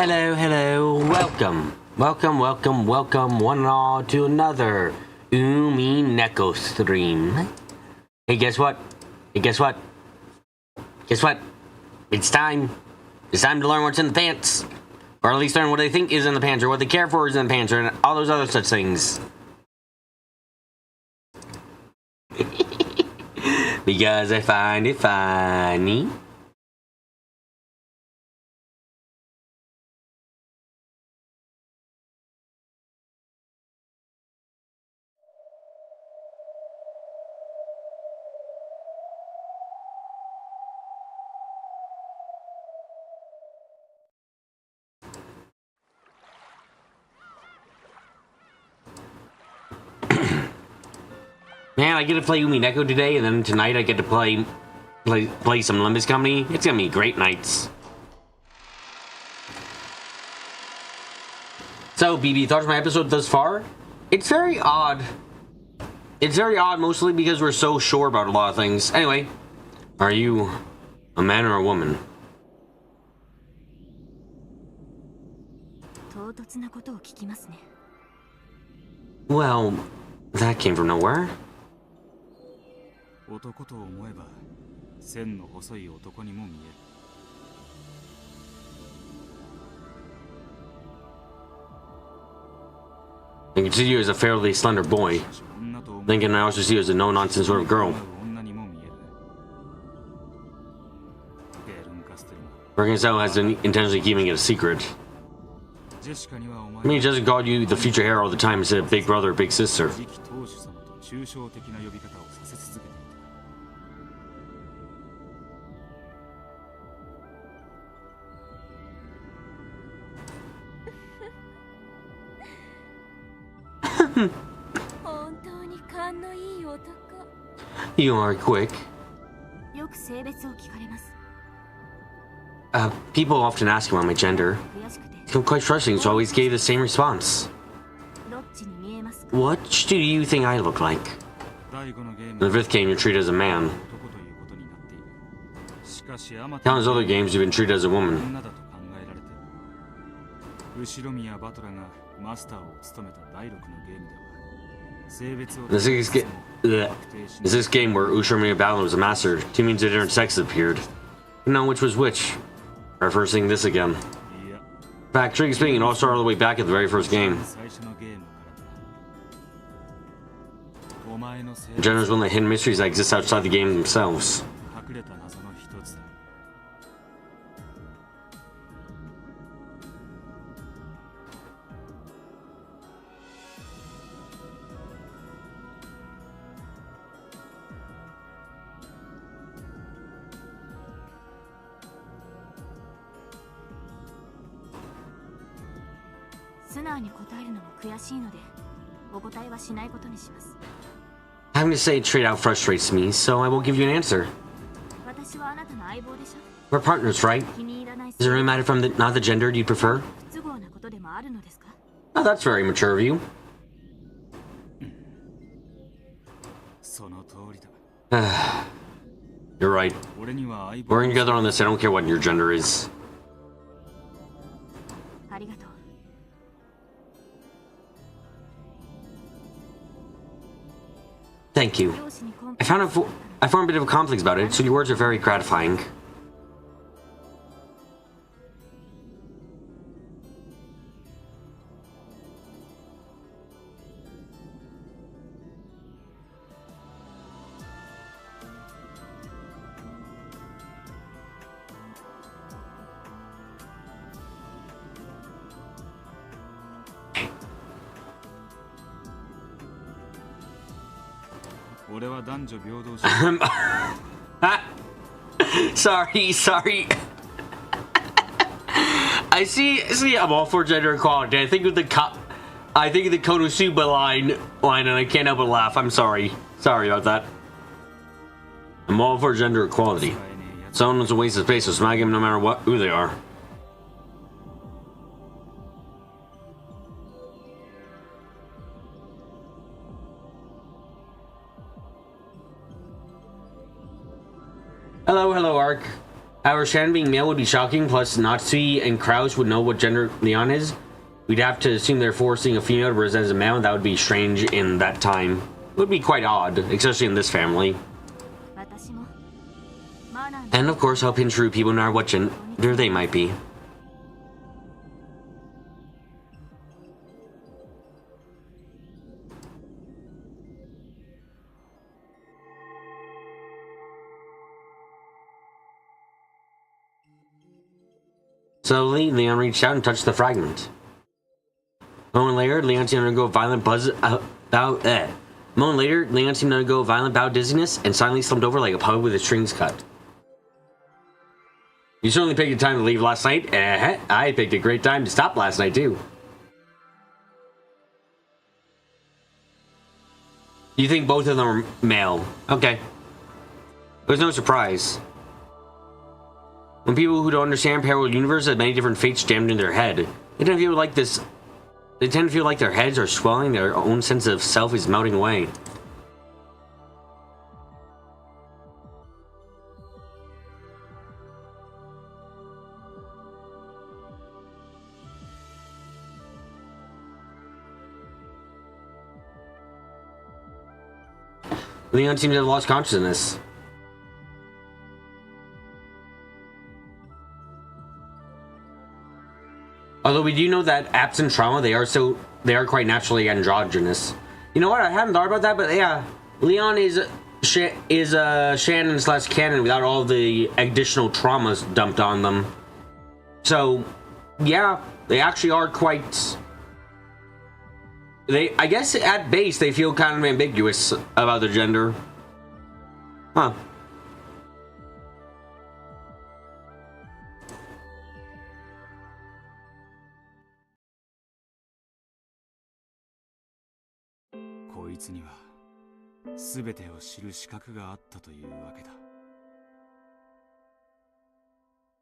Hello, hello, welcome, one and all to another Umineko stream. Hey, guess what? It's time. It's time to learn what's in the pants. Or at least learn what they think is in the pants, or what they care for is in the pants, or all those other such things. Because I find it funny. Man, I get to play Umineko today, and then tonight I get to play some Limbus Company. It's gonna be great nights. So, BB, thoughts on my episode thus far? It's very odd. It's very odd, mostly because we're so sure about a lot of things. Anyway, are you a man or a woman? Well, that came from nowhere. I can see you as a fairly slender boy. Then can I also see you as a no-nonsense sort of girl? Organizal has been intentionally keeping it a secret. I mean, he doesn't call you the future heir all the time instead of big brother or big sister. You are quick. People often ask about my gender. I'm quite frustrating, so I always gave the same response. What do you think I look like? In the 5th game, you're treated as a man. Countless other games, you've been treated as a woman. This is game where Ushiramiya Battle was a master. Two means of different sexes appeared. You know which was which. Referencing this again. In fact, tricky speaking, it all started all the way back at the very first game. Gender is one of the hidden mysteries that exist outside the game themselves. Having to say it straight out frustrates me, so I won't give you an answer. We're partners, right? Does it really matter from not the gender you prefer? Oh, that's very mature of you. You're right. We're together on this, I don't care what your gender is. Thank you. I formed a bit of a conflict about it, so your words are very gratifying. Sorry. I see. I'm all for gender equality. I think of the Konosuba line, and I can't help but laugh. I'm sorry. Sorry about that. I'm all for gender equality. Someone's a waste of space, so smack him no matter who they are. Hello, Ark. However, Shannon being male would be shocking, plus Natsui and Kraus would know what gender Leon is. We'd have to assume they're forcing a female to present as a male, and that would be strange in that time. It would be quite odd, especially in this family. And of course, how Pinchuru people know what gender they might be. Slowly, Leon reached out and touched the fragment. A moment later, Leon seemed to undergo a violent bout of dizziness and suddenly slumped over like a puppet with his strings cut. You certainly picked a time to leave last night. I picked a great time to stop last night, too. You think both of them are male? Okay. There's no surprise. When people who don't understand parallel universe have many different fates jammed in their head, they tend to feel like this. They tend to feel like their heads are swelling, their own sense of self is melting away. Leon seems to have lost consciousness. Although we do know that absent trauma, they are quite naturally androgynous. You know what? I hadn't thought about that, but yeah, Leon is Shannon's canon without all the additional traumas dumped on them. So, yeah, they actually are quite. I guess at base they feel kind of ambiguous about their gender. Huh.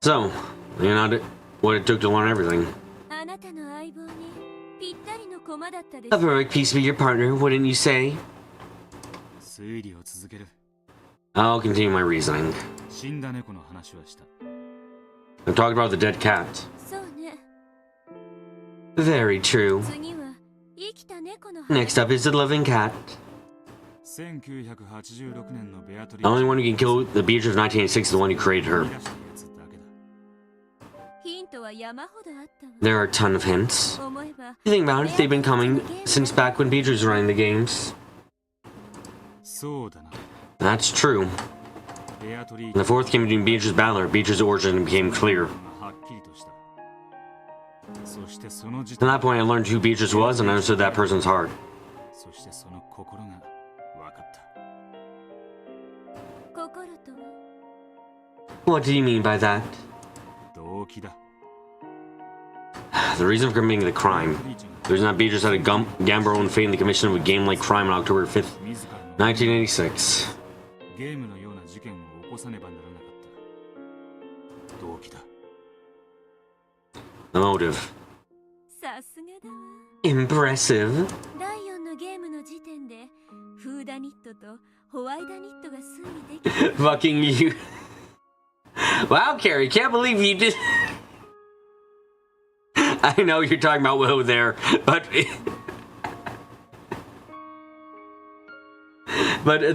So, you know what it took to learn everything. A perfect piece of your partner, wouldn't you say? I'll continue my reasoning. I'm talking about the dead cat. Very true. Next up is the living cat. The only one who can kill the Beatrice of 1986 is the one who created her. There are a ton of hints. You think about it, they've been coming since back when Beatrice was running the games. That's true. In the fourth game between Beatrice's battler, Beatrice's origin became clear. At that point, I learned who Beatrice was and understood that person's heart. What do you mean by that? The reason for committing the crime. The reason that Beatrice had a gamble and fate in the commission of a game-like crime on October 5th, 1986. The motive. Impressive. Fucking you. Wow, Carrie, can't believe you did. I know you're talking about Willow there, but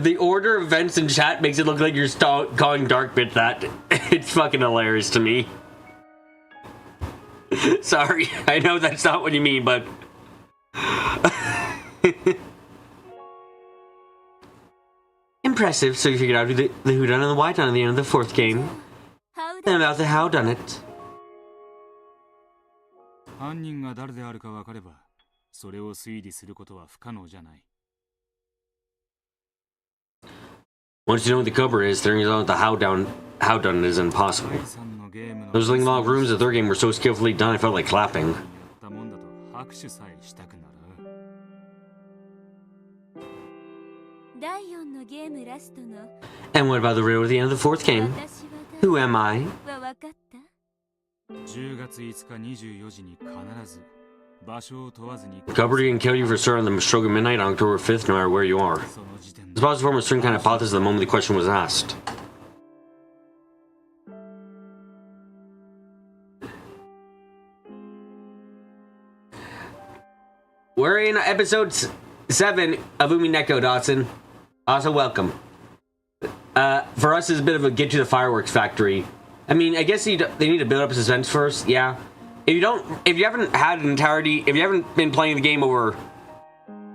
the order of events in chat makes it look like you're calling Darkbit that. It's fucking hilarious to me. Sorry, I know that's not what you mean, but impressive. So you figured out the who done and the why done at the end of the fourth game. And about the how done it. Once you know what the cover is, figuring out the how done it is impossible. Those link log rooms in the third game were so skillfully done I felt like clapping. And what about the riddle at the end of the fourth game? Who am I? The cupboard can kill you for sure on the stroke of midnight on October 5th, no matter where you are. This positive form of certain kind of hypothesis at the moment the question was asked. we're in episode 7 of Umineko, Dawson. Also, welcome. For us, it's a bit of a get to the fireworks factory. I mean, I guess they need to build up suspense first. Yeah. If you haven't had an entirety, if you haven't been playing the game over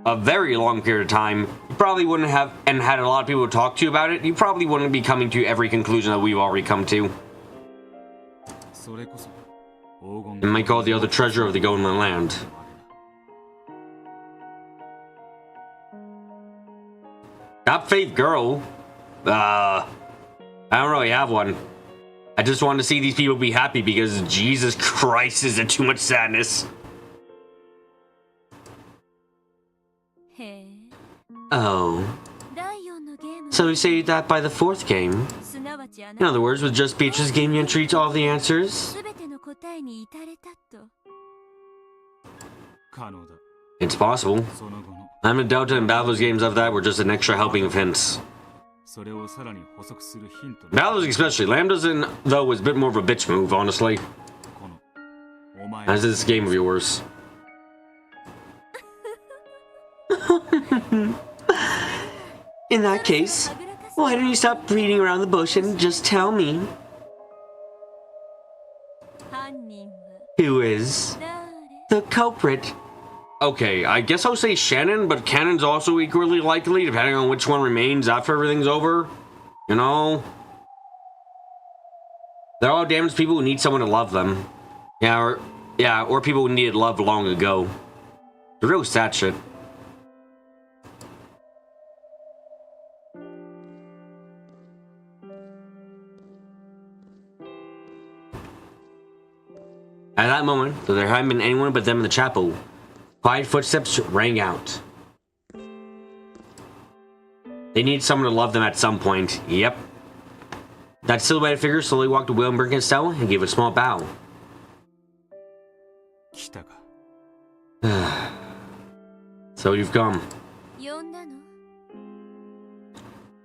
a very long period of time, you probably wouldn't have, and had a lot of people to talk to you about it, you probably wouldn't be coming to every conclusion that we've already come to. It might call it the other treasure of the Golden Land. Got faith, girl. I don't really have one. I just want to see these people be happy because Jesus Christ, is it too much sadness? Oh. So you say that by the 4th game? In other words, with just Beatrice's game you entry to all the answers? It's possible. I'm in doubt in Baldur's games of that were just an extra helping of hints. Baldur's especially. Lambda's in, though, was a bit more of a bitch move, honestly. As is this game of yours. In that case, why don't you stop beating around the bush and just tell me? Who is the culprit? Okay, I guess I'll say Shannon, but Cannon's also equally likely, depending on which one remains after everything's over. You know? They're all damaged people who need someone to love them. Or people who needed love long ago. The real sad shit. At that moment, though there hadn't been anyone but them in the chapel, quiet footsteps rang out. They need someone to love them at some point. Yep. That silhouetted figure slowly walked to Will Birkenstell and gave a small bow. So you've come.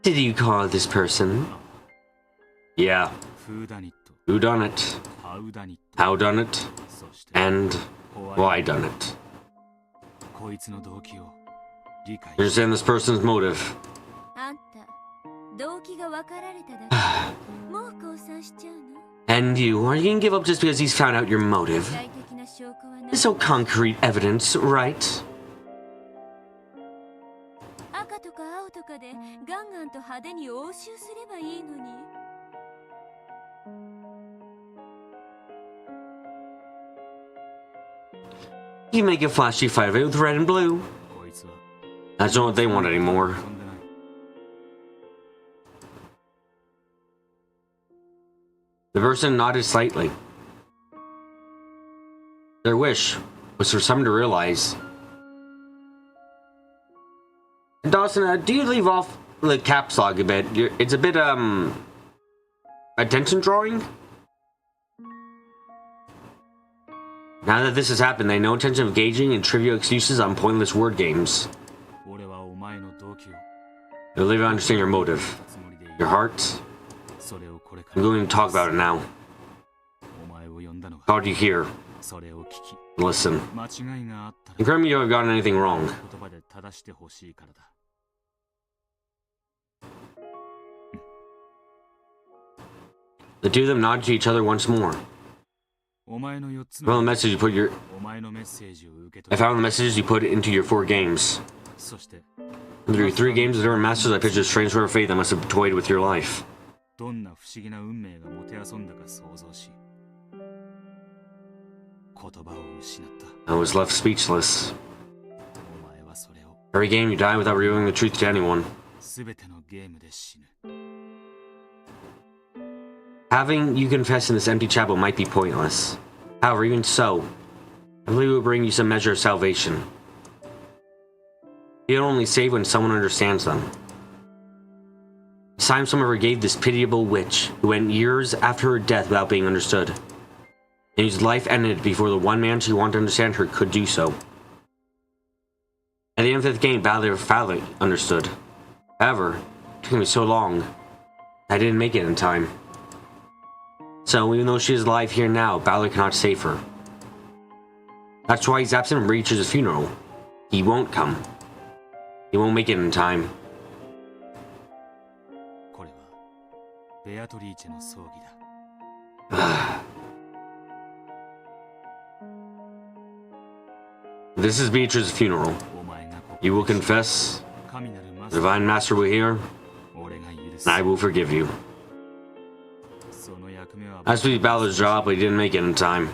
Did you call this person? Yeah. Who done it? How done it? And why done it? Understand this person's motive. And you, are you gonna give up just because he's found out your motive? There's no concrete evidence, right? You make a flashy fight of it with red and blue. That's not what they want anymore. The person nodded slightly. Their wish was for someone to realize. Dawson, do you leave off the caps lock a bit? It's a bit, attention drawing? Now that this has happened, they have no intention of engaging in trivial excuses on pointless word games. You'll leave to understand your motive. Your heart. I'm going to talk about it now. How do you hear? Listen. Confirm me you have gotten anything wrong. The two of them nodded to each other once more. I found the message you put into your 4 games. Through your 3 games as different masters, I pictured a strange sort of fate that must have toyed with your life. I was left speechless. Every game you die without revealing the truth to anyone. Having you confess in this empty chapel might be pointless. However, even so, I believe it will bring you some measure of salvation. You don't only save when someone understands them. It's time someone forgave this pitiable witch who went years after her death without being understood, and whose life ended before the one man she wanted to understand her could do so. At the end of the game, Balor finally understood. However, it took me so long, I didn't make it in time. So, even though she is alive here now, Balor cannot save her. That's why he's absent from Breach's funeral. He won't come. He won't make it in time. This is Beatrice's funeral. You will confess, the Divine Master will hear, and I will forgive you. As for Balor's job, but he didn't make it in time.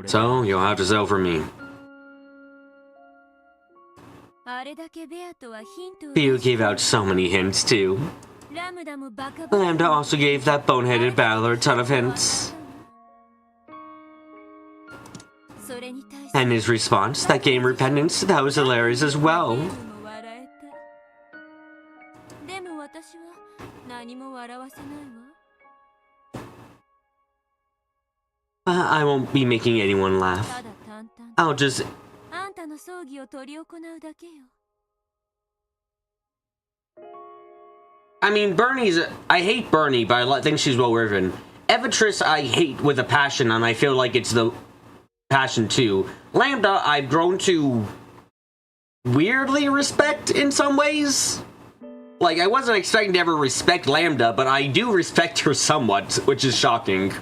So, you'll have to settle for me. You gave out so many hints, too. Lambda also gave that boneheaded Balor a ton of hints. And his response, that game repentance, that was hilarious as well. I won't be making anyone laugh. I'll just... I mean, Bernie's... I hate Bernie, but I think she's well-written. Evatrice I hate with a passion, and I feel like it's the passion too. Lambda I've grown to weirdly respect in some ways. Like, I wasn't expecting to ever respect Lambda, but I do respect her somewhat, which is shocking.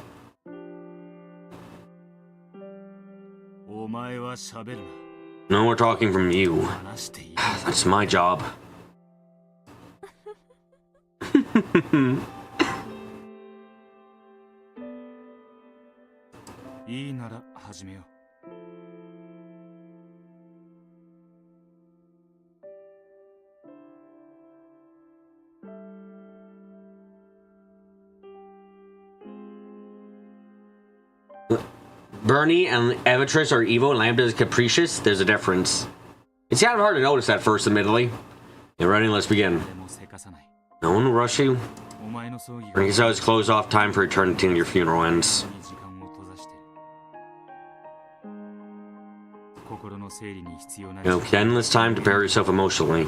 No more talking from you. That's my job. Bernie and Evatrice are evil and Lambda is capricious. There's a difference. It's kind of hard to notice at first, admittedly. You're ready, let's begin. No one will rush you. Bring his eyes closed off, time for eternity until your funeral ends. You have endless time to prepare yourself emotionally.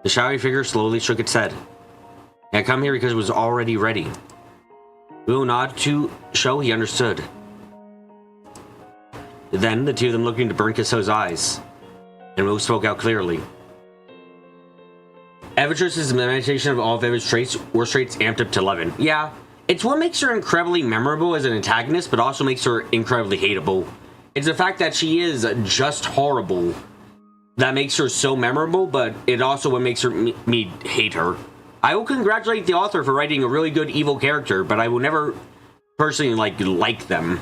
The shadowy figure slowly shook its head. He had come here because it was already ready. Will nod to show he understood. Then the two of them looked into Brinkaso's eyes, and Will spoke out clearly. Evatrice's meditation of all of Eva's traits were traits amped up to 11. Yeah, it's what makes her incredibly memorable as an antagonist, but also makes her incredibly hateable. It's the fact that she is just horrible that makes her so memorable, but it also what makes her me hate her. I will congratulate the author for writing a really good evil character, but I will never personally like them.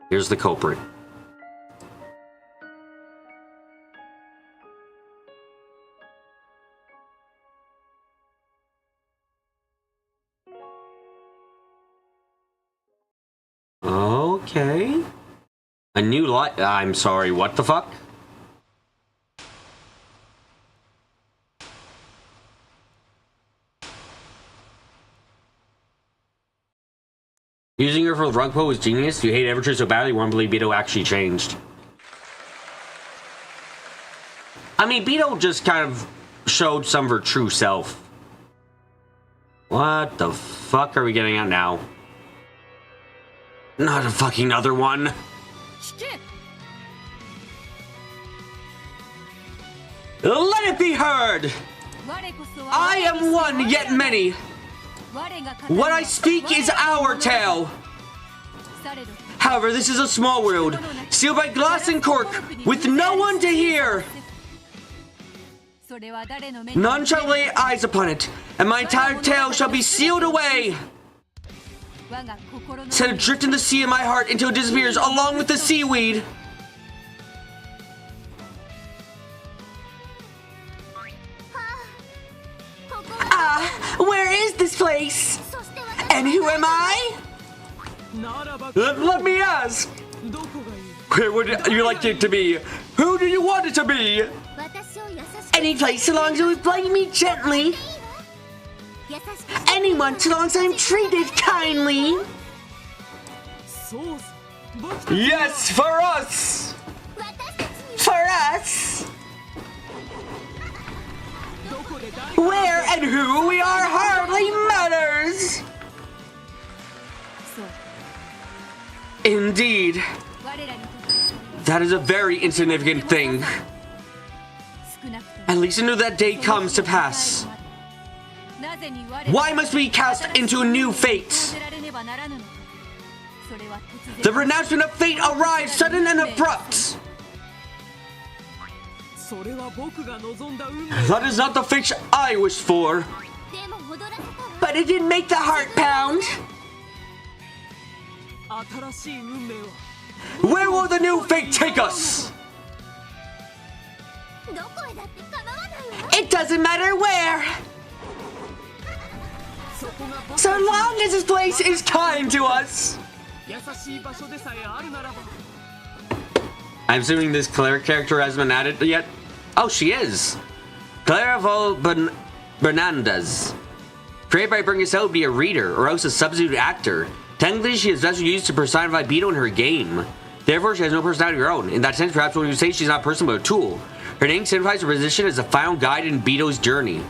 Here's the culprit. Okay. A new light. I'm sorry, what the fuck? Using her for the rug pull was genius. You hate Evatrice so badly, you won't believe Beto actually changed. I mean, Beto just kind of showed some of her true self. What the fuck are we getting at now? Not a fucking other one. Let it be heard! I am one, yet many. What I speak is our tale. However, this is a small world, sealed by glass and cork, with no one to hear. None shall lay eyes upon it, and my entire tale shall be sealed away. Set adrift in the sea in my heart until it disappears along with the seaweed. Where is this place? And who am I? Let me ask. Where would you like it to be? Who do you want it to be? Any place so long as you play me gently. Anyone so long as I'm treated kindly. Yes, for us. For pass. Where and who we are hardly matters. Indeed. That is a very insignificant thing. At least until that day comes to pass. Why must we cast into a new fate? The pronouncement of fate arrives sudden and abrupt. That is not the fate I wished for. But it did make the heart pound. Where will the new fate take us? It doesn't matter where. So long as this place is kind to us. I'm assuming this Claire character hasn't been added yet. Oh, she is. Clairvol Bernandez. Created by Bring Us Out, be a reader, or else a substitute actor. Technically, she is best used to personify Beto in her game. Therefore, she has no personality of her own. In that sense, perhaps when you say she's not a person but a tool. Her name signifies her position as a final guide in Beto's journey.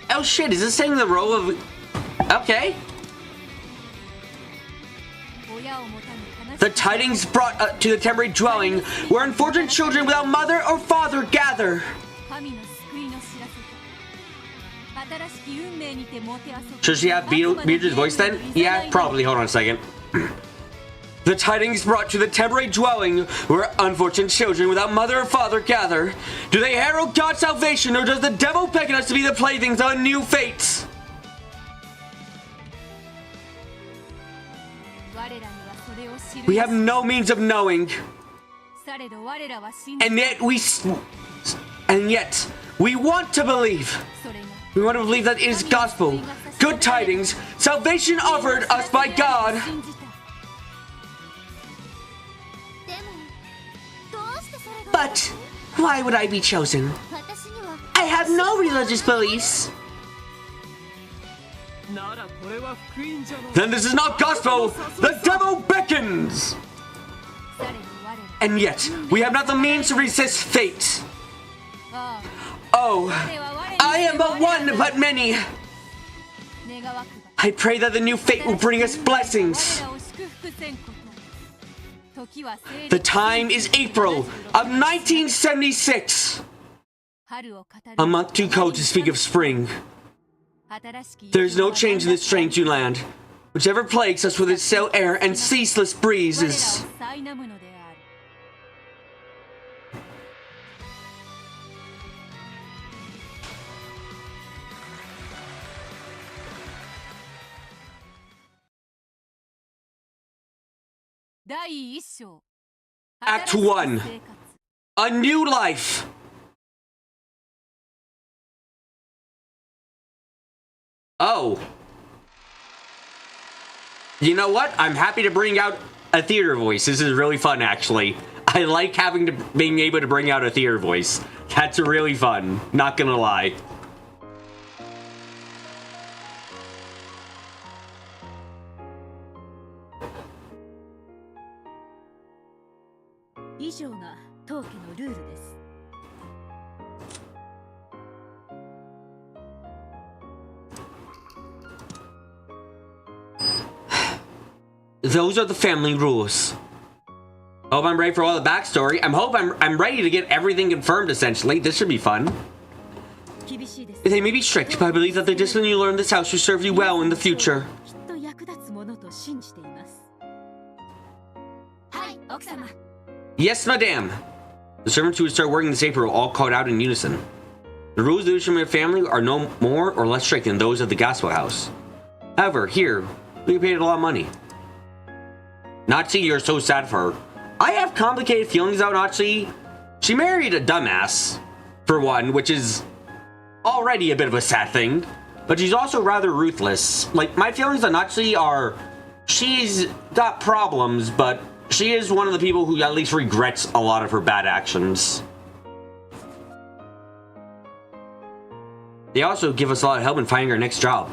Oh shit, is this saying the role of... Okay. The tidings brought to the temporary dwelling where unfortunate children without mother or father gather. Should she have Beatrice's voice then? Yeah, probably. Hold on a second. The tidings brought to the temporary dwelling where unfortunate children without mother or father gather. Do they herald God's salvation, or does the devil beckon us to be the playthings of a new fate? We have no means of knowing. And yet we want to believe. We want to believe that it is gospel, good tidings, salvation offered us by God. But why would I be chosen? I have no religious beliefs. Then this is not gospel. The devil beckons. And yet, we have not the means to resist fate. Oh, I am but one, but many. I pray that the new fate will bring us blessings. The time is April of 1976. A month too cold to speak of spring. There's no change in this strange new land, whichever plagues us with its stale air and ceaseless breezes. Act 1. A new life. Oh. You know what? I'm happy to bring out a theater voice. This is really fun, actually. I like being able to bring out a theater voice. That's really fun. Not gonna lie. Those are the family rules. Hope I'm ready for all the backstory. I'm ready to get everything confirmed, essentially. This should be fun. They may be strict, but I believe that the discipline you learn in this house will serve you well in the future. Yes, madame. The servants who would start working this April all called out in unison. The rules of the Umineko family are no more or less strict than those of the Gospel House. However, here, we paid a lot of money. Nachi, you're so sad for her. I have complicated feelings about Nachi. She married a dumbass, for one, which is already a bit of a sad thing. But she's also rather ruthless. Like, my feelings on Nachi are, she's got problems, but she is one of the people who at least regrets a lot of her bad actions. They also give us a lot of help in finding our next job.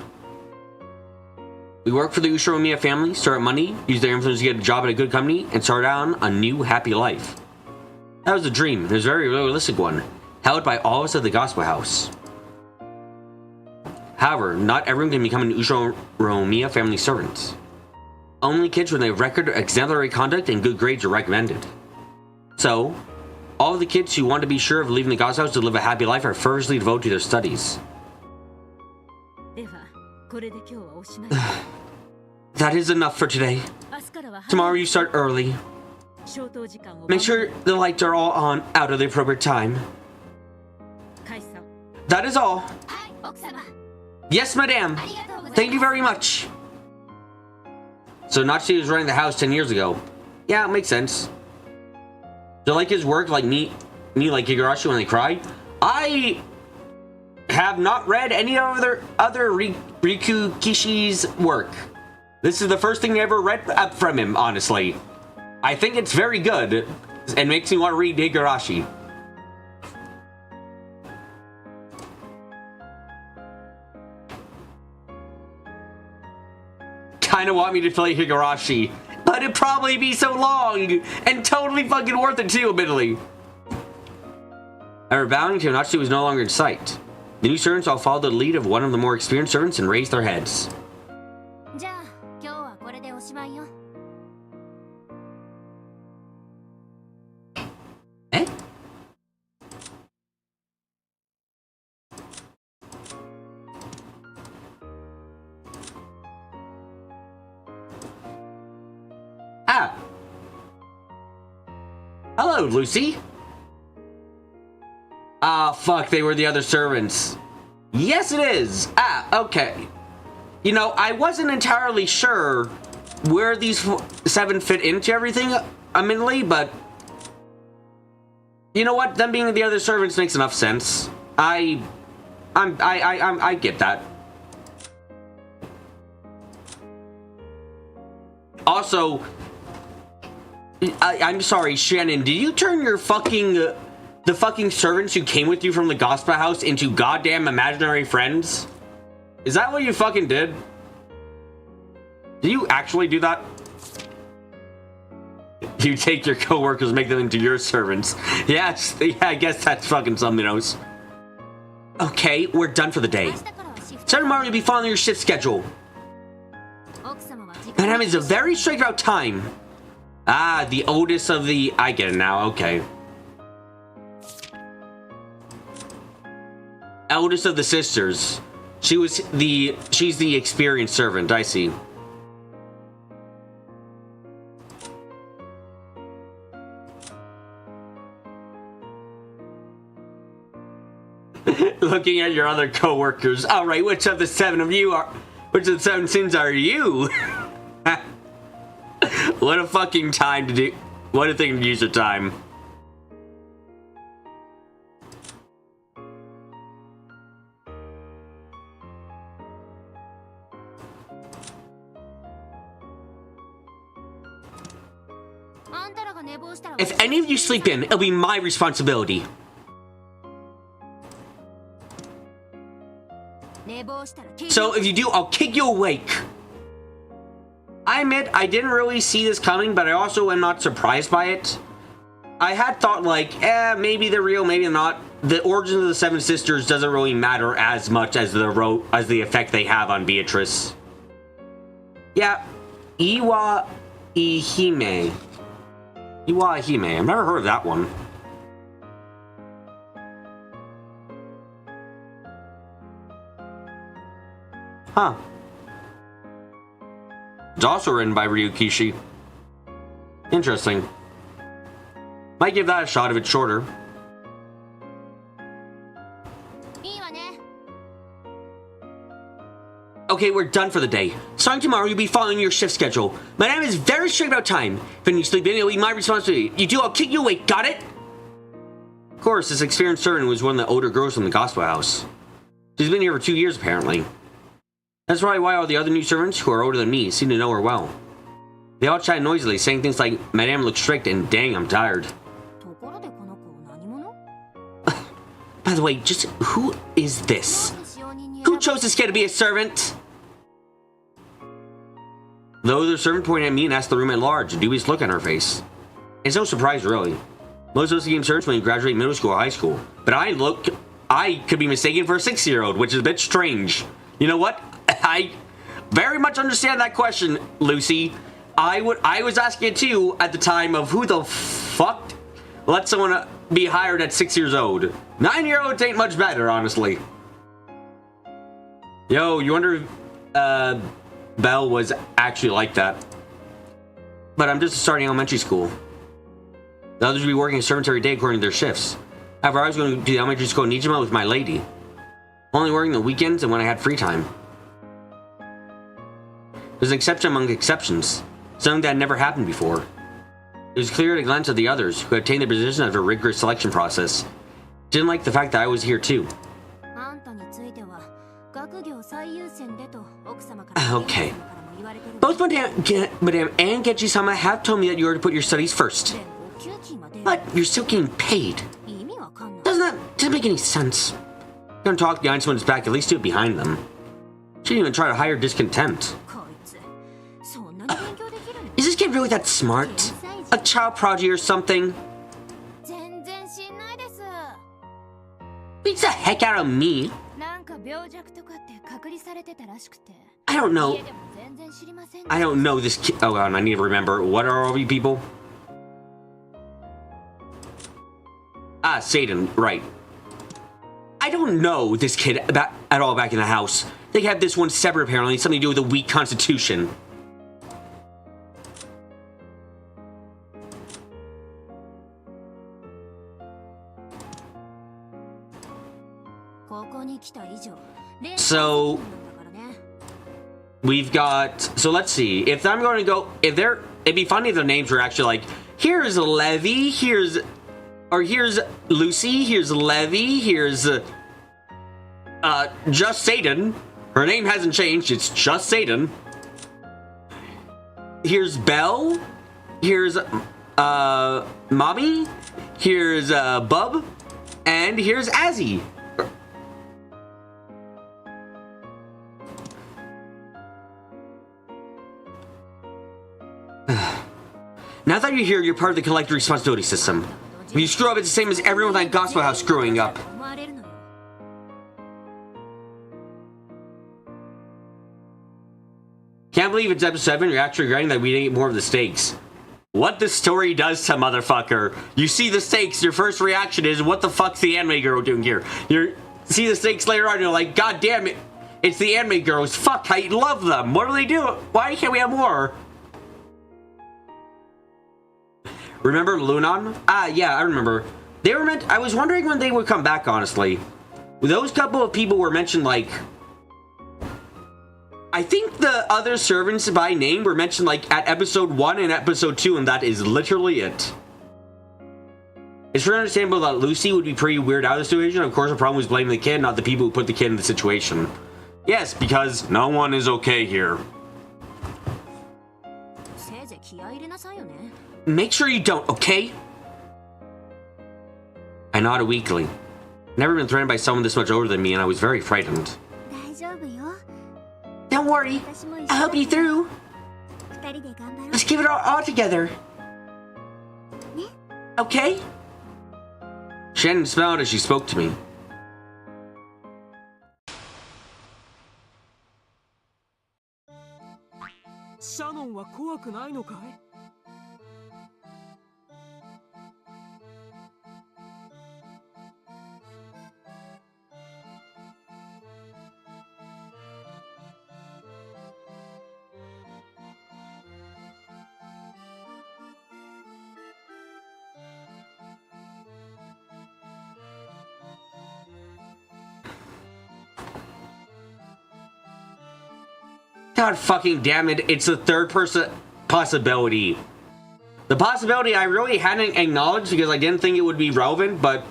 We work for the Ushiromiya family, start up money, use their influence to get a job at a good company, and start out a new happy life. That was a dream. It was a very realistic one, held by all of us at the Gospel House. However, not everyone can become an Ushiromiya family servant. Only kids with a record of exemplary conduct and good grades are recommended. So, all of the kids who want to be sure of leaving the Gospel House to live a happy life are fervently devoted to their studies. That is enough for today. Tomorrow you start early. Make sure the lights are all on out of the appropriate time. That is all. Yes, madame. Thank you very much. So Natsuki was running the house 10 years ago. Yeah, it makes sense. Do you like his work like me like Higurashi when they cry? I have not read any other Riku Kishi's work. This is the first thing I ever read from him, honestly. I think it's very good and makes me want to read Higurashi. Kinda want me to play Higurashi, but it'd probably be so long and totally fucking worth it too, admittedly. However, bowing to Natsuki was no longer in sight. The new servants all followed the lead of one of the more experienced servants and raised their heads. Eh? Ah! Hello, Lucy! Ah, fuck, they were the other servants. Yes, it is! Ah, okay. You know, I wasn't entirely sure where these 7 fit into everything, admittedly, but... You know what? Them being the other servants makes enough sense. I get that. Also, I'm sorry, Shannon, did you turn your fucking... the fucking servants who came with you from the Gospel House into goddamn imaginary friends? Is that what you fucking did? Did you actually do that? You take your co-workers, make them into your servants. Yes, yeah, I guess that's fucking something else. Okay, we're done for the day. So tomorrow you'll be following your shift schedule. Madame is very strict about time. Ah, the oldest of the... I get it now, okay. Eldest of the sisters. She's the experienced servant, I see. Looking at your other co-workers. All right, which of the 7 sins are you? What a fucking time to do. What a thing to use your time. If any of you sleep in, it'll be my responsibility. So if you do, I'll kick you awake. I admit, I didn't really see this coming, but I also am not surprised by it. I had thought like, maybe they're real, maybe not. The origin of the 7 sisters doesn't really matter as much as the effect they have on Beatrice. Yeah, Iwa Ihime. Iwahime. I've never heard of that one. Huh. It's also written by Ryukishi. Interesting. Might give that a shot if it's shorter. Okay, we're done for the day. Starting tomorrow, you'll be following your shift schedule. Madame is very strict about time. If you sleep in, it'll be my responsibility. You do, I'll kick you awake. Got it? Of course, this experienced servant was one of the older girls from the Gospel House. She's been here for 2 years, apparently. That's probably why all the other new servants, who are older than me, seem to know her well. They all chat noisily, saying things like, Madame looks strict and dang, I'm tired. By the way, just who is this? Who chose this kid to be a servant? Though the servant pointed at me and asked the room at large, a dubious look on her face. It's no surprise, really. Most of us became servants when you graduate middle school or high school. But I could be mistaken for a 6-year-old, which is a bit strange. You know what? I very much understand that question, Lucy. I was asking it too at the time of who the fuck let someone be hired at 6 years old. 9-year-olds ain't much better, honestly. Yo, you wonder if Belle was actually like that. But I'm just starting elementary school. The others would be working as servants every day according to their shifts. However, I was going to do the elementary school in Nijima with my lady. Only working the weekends and when I had free time. There's an exception among exceptions. Something that had never happened before. It was clear at a glance of the others, who had obtained their position after a rigorous selection process, didn't like the fact that I was here too. Okay. Both Madame and Genji-sama have told me that you are to put your studies first. But you're still getting paid. Doesn't make any sense. Don't talk behind someone's back, at least do it behind them. She didn't even try to hire discontent. Is this kid really that smart? A child prodigy or something? Beats the heck out of me. I don't know this kid. Oh god, I need to remember. What are all you people? Ah, Satan, right. I don't know this kid at all back in the house. They have this one separate apparently, something to do with a weak constitution. So we've got, so let's see, if I'm going to go, it'd be funny if the names were actually like, here's Levy, here's Lucy, here's Levy, here's just Satan. Her name hasn't changed, it's just Satan. Here's Belle, here's Mommy, here's Bub, and here's Azzy. Now that you're here, you're part of the collective responsibility system. If you screw up, it's the same as everyone at Gospel House screwing up. Can't believe it's episode 7, you're actually regretting that we didn't get more of the stakes. What this story does to motherfucker. You see the stakes, your first reaction is, what the fuck's the anime girl doing here? You see the stakes later on, you're like, god damn it, it's the anime girls. Fuck, I love them. What do they do? Why can't we have more? Remember Lunan? Ah, yeah, I remember. They were I was wondering when they would come back, honestly. Those couple of people were mentioned, like... I think the other servants by name were mentioned, like, at episode 1 and episode 2, and that is literally it. It's very understandable that Lucy would be pretty weird out of the situation. Of course, the problem was blaming the kid, not the people who put the kid in the situation. Yes, because no one is okay here. Make sure you don't, okay? I nodded weakly. Never been threatened by someone this much older than me, and I was very frightened. Don't worry, I'll help you through. Let's give it all together. Okay? Shannon smiled as she spoke to me. Shannonは怖くないのかい? God fucking damn it, it's the third person possibility. The possibility I really hadn't acknowledged because I didn't think it would be relevant, but...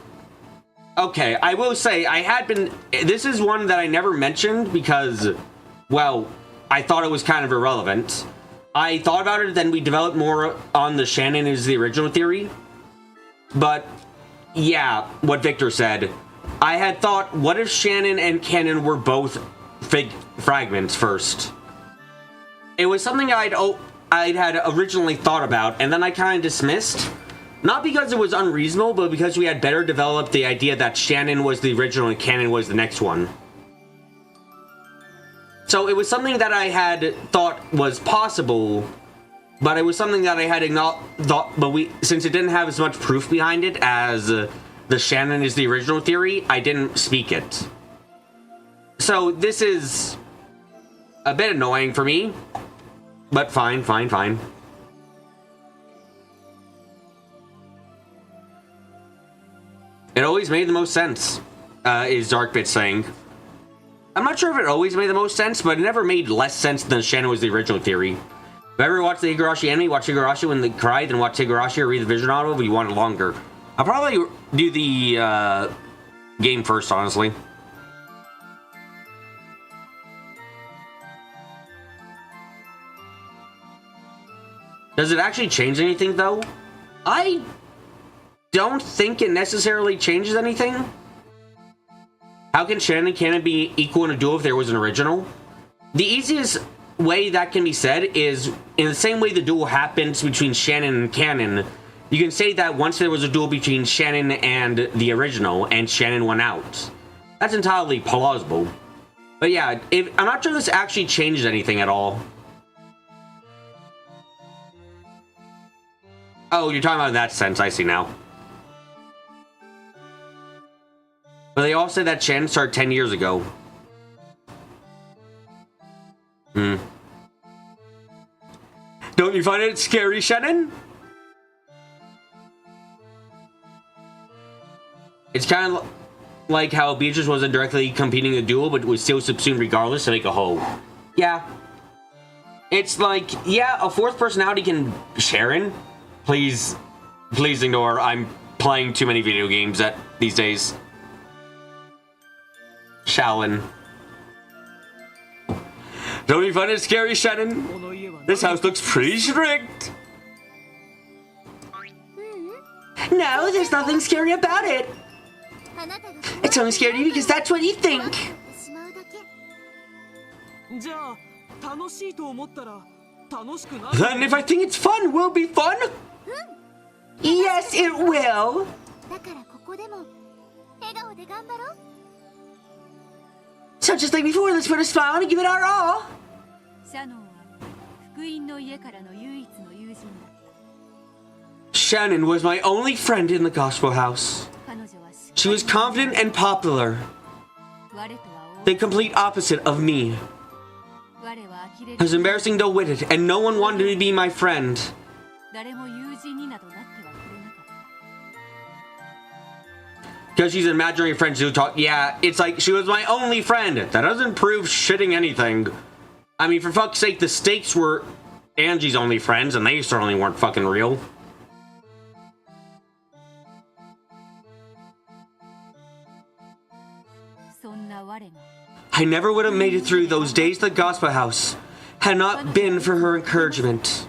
Okay, I will say, I had been... This is one that I never mentioned because, well, I thought it was kind of irrelevant. I thought about it, then we developed more on the Shannon is the original theory. But, yeah, what Victor said. I had thought, what if Shannon and Kennen were both fake fragments first? It was something I'd had originally thought about, and then I kind of dismissed. Not because it was unreasonable, but because we had better developed the idea that Shannon was the original and Canon was the next one. So it was something that I had thought was possible, but it was something that I had not thought, but since it didn't have as much proof behind it as the Shannon is the original theory, I didn't speak it. So this is a bit annoying for me, but fine. It always made the most sense, is Darkbit saying. I'm not sure if it always made the most sense, but it never made less sense than Shannon was the original theory. If you ever watch the Higurashi anime, watch Higurashi when they cry, then watch Higurashi or read the visual novel if you want it longer. I'll probably do the game first, honestly. Does it actually change anything, though? I don't think it necessarily changes anything. How can Shannon and Canon be equal in a duel if there was an original? The easiest way that can be said is, in the same way the duel happens between Shannon and Canon, you can say that once there was a duel between Shannon and the original, and Shannon won out. That's entirely plausible. But yeah, I'm not sure this actually changes anything at all. Oh, you're talking about in that sense, I see now. But they all said that Shannon started 10 years ago. Don't you find it scary, Shannon? It's kind of like how Beatrice wasn't directly competing in the duel, but was still subsumed regardless to make a whole. Yeah. It's like, yeah, a fourth personality can... Sharon? Please ignore. I'm playing too many video games these days. Shaolin. Don't you find it scary, Shannon? This house looks pretty strict. No, there's nothing scary about it. It's only scary to you because that's what you think. Then if I think it's fun, will it be fun? Yes, it will. So just like before, let's put a smile on and give it our all. Shannon was my only friend in the gospel house. She was confident and popular. The complete opposite of me. I was embarrassing though witted, and no one wanted to be my friend. Because she's an imaginary friend who talk. Yeah, it's like she was my only friend. That doesn't prove shitting anything. I mean, for fuck's sake, the stakes were Angie's only friends, and they certainly weren't fucking real. I never would have made it through those days at the gospel house had not been for her encouragement.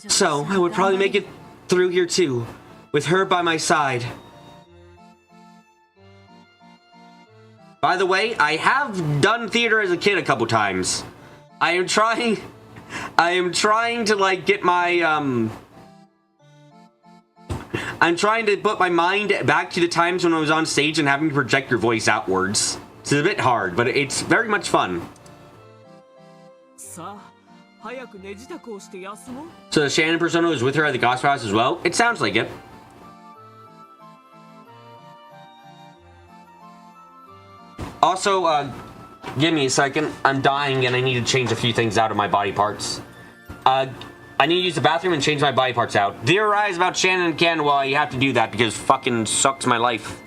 So, I would probably make it through here too, with her by my side. By the way, I have done theater as a kid a couple times. I am trying to like get my I'm trying to put my mind back to the times when I was on stage and having to project your voice outwards. It's a bit hard, but it's very much fun. So the Shannon persona was with her at the gospel house as well? It sounds like it. Also, give me a second. I'm dying and I need to change a few things out of my body parts. I need to use the bathroom and change my body parts out. Theorize about Shannon and Ken while you have to do that because fucking sucks my life.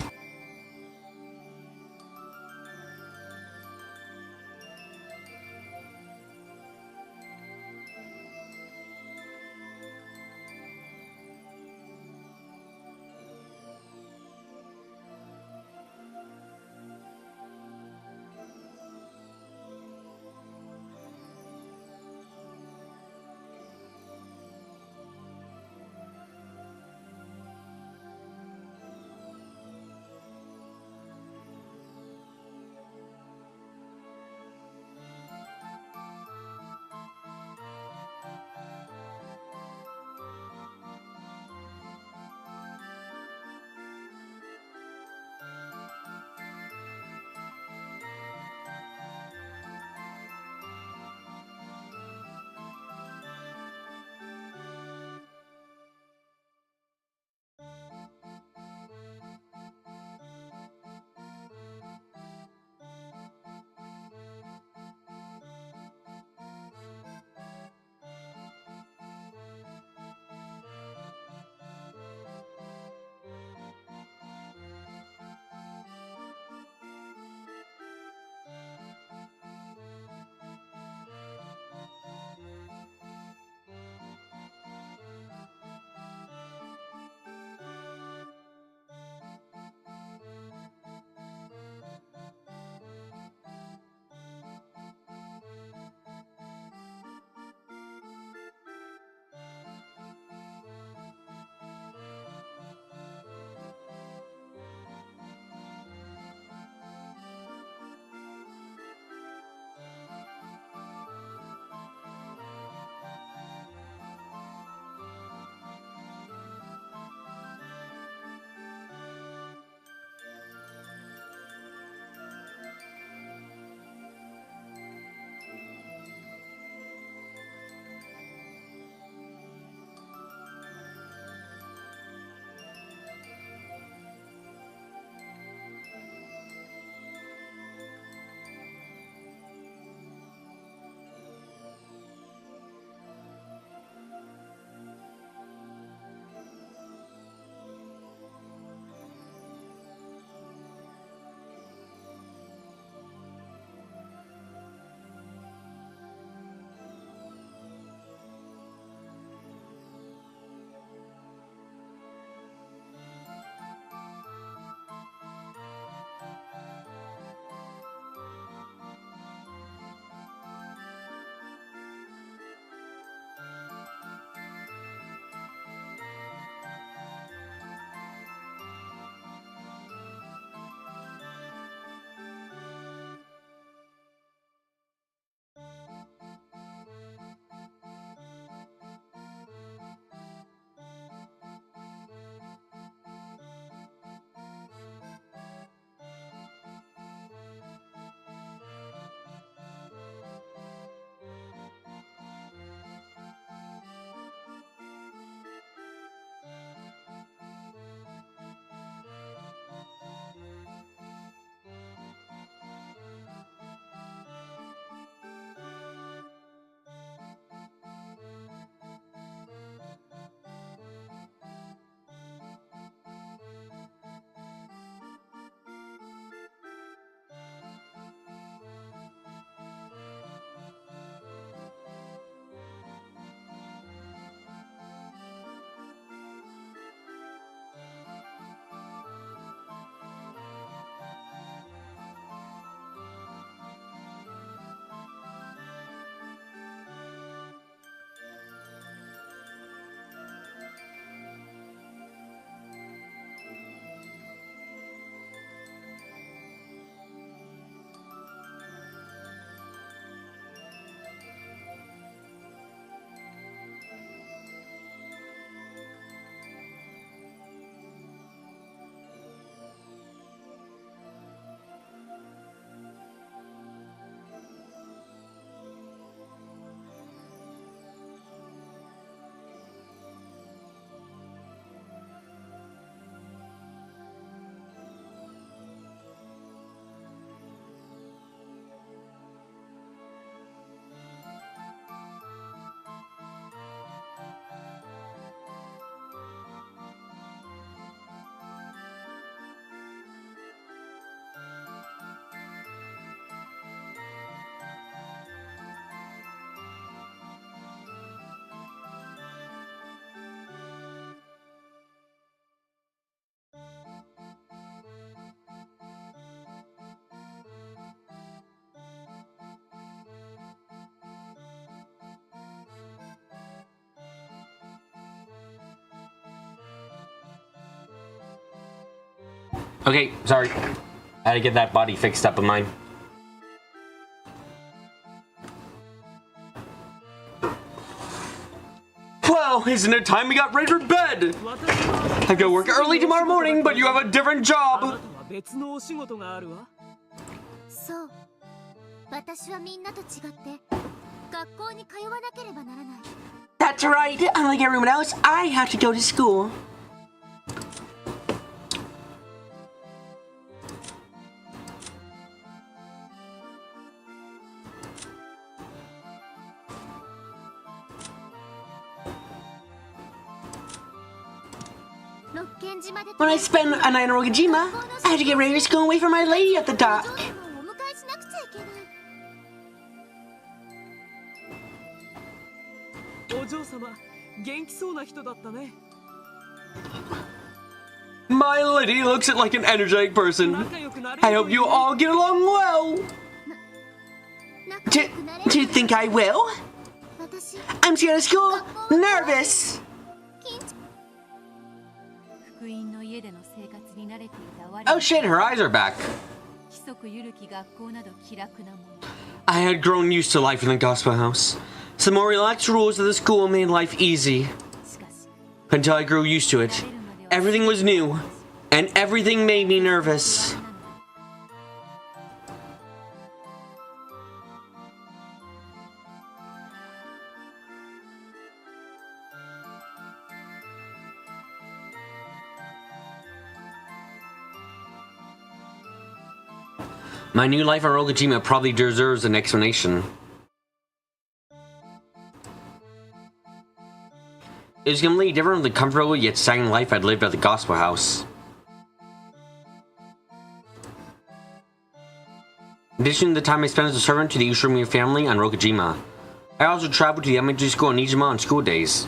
Okay, sorry. I had to get that body fixed up of mine. Well, isn't it time we got ready for bed? I gotta work early tomorrow morning, but you have a different job. そう。私はみんなと違って学校に通わなければならない。That's right. Unlike everyone else, I have to go to school. When I spend a night in Rokujima, I have to get ready for school and wait for my lady at the dock. お迎えしなくちゃいけない。お嬢様、元気そうな人だったね。My lady looks like an energetic person. I hope you all get along well. Do you think I will? I'm scared of school. Nervous. Oh shit, her eyes are back. I had grown used to life in the gospel house. Some more relaxed rules of the school made life easy. Until I grew used to it. Everything was new, and everything made me nervous. My new life on Rokujima probably deserves an explanation. It was completely different from the comfortable yet stagnant life I'd lived at the gospel house. In addition to the time I spent as a servant to the Ushimi family on Rokujima, I also traveled to the elementary school in Nijima on school days.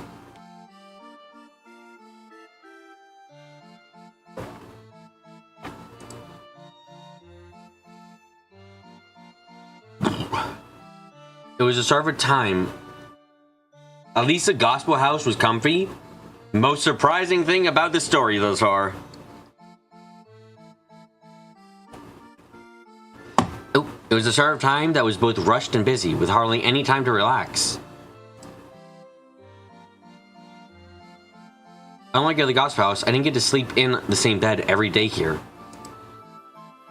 It was a start of a time. At least the gospel house was comfy. Most surprising thing about the story thus far. Oh, it was a start of time that was both rushed and busy, with hardly any time to relax. Unlike at the gospel house, I didn't get to sleep in the same bed every day here.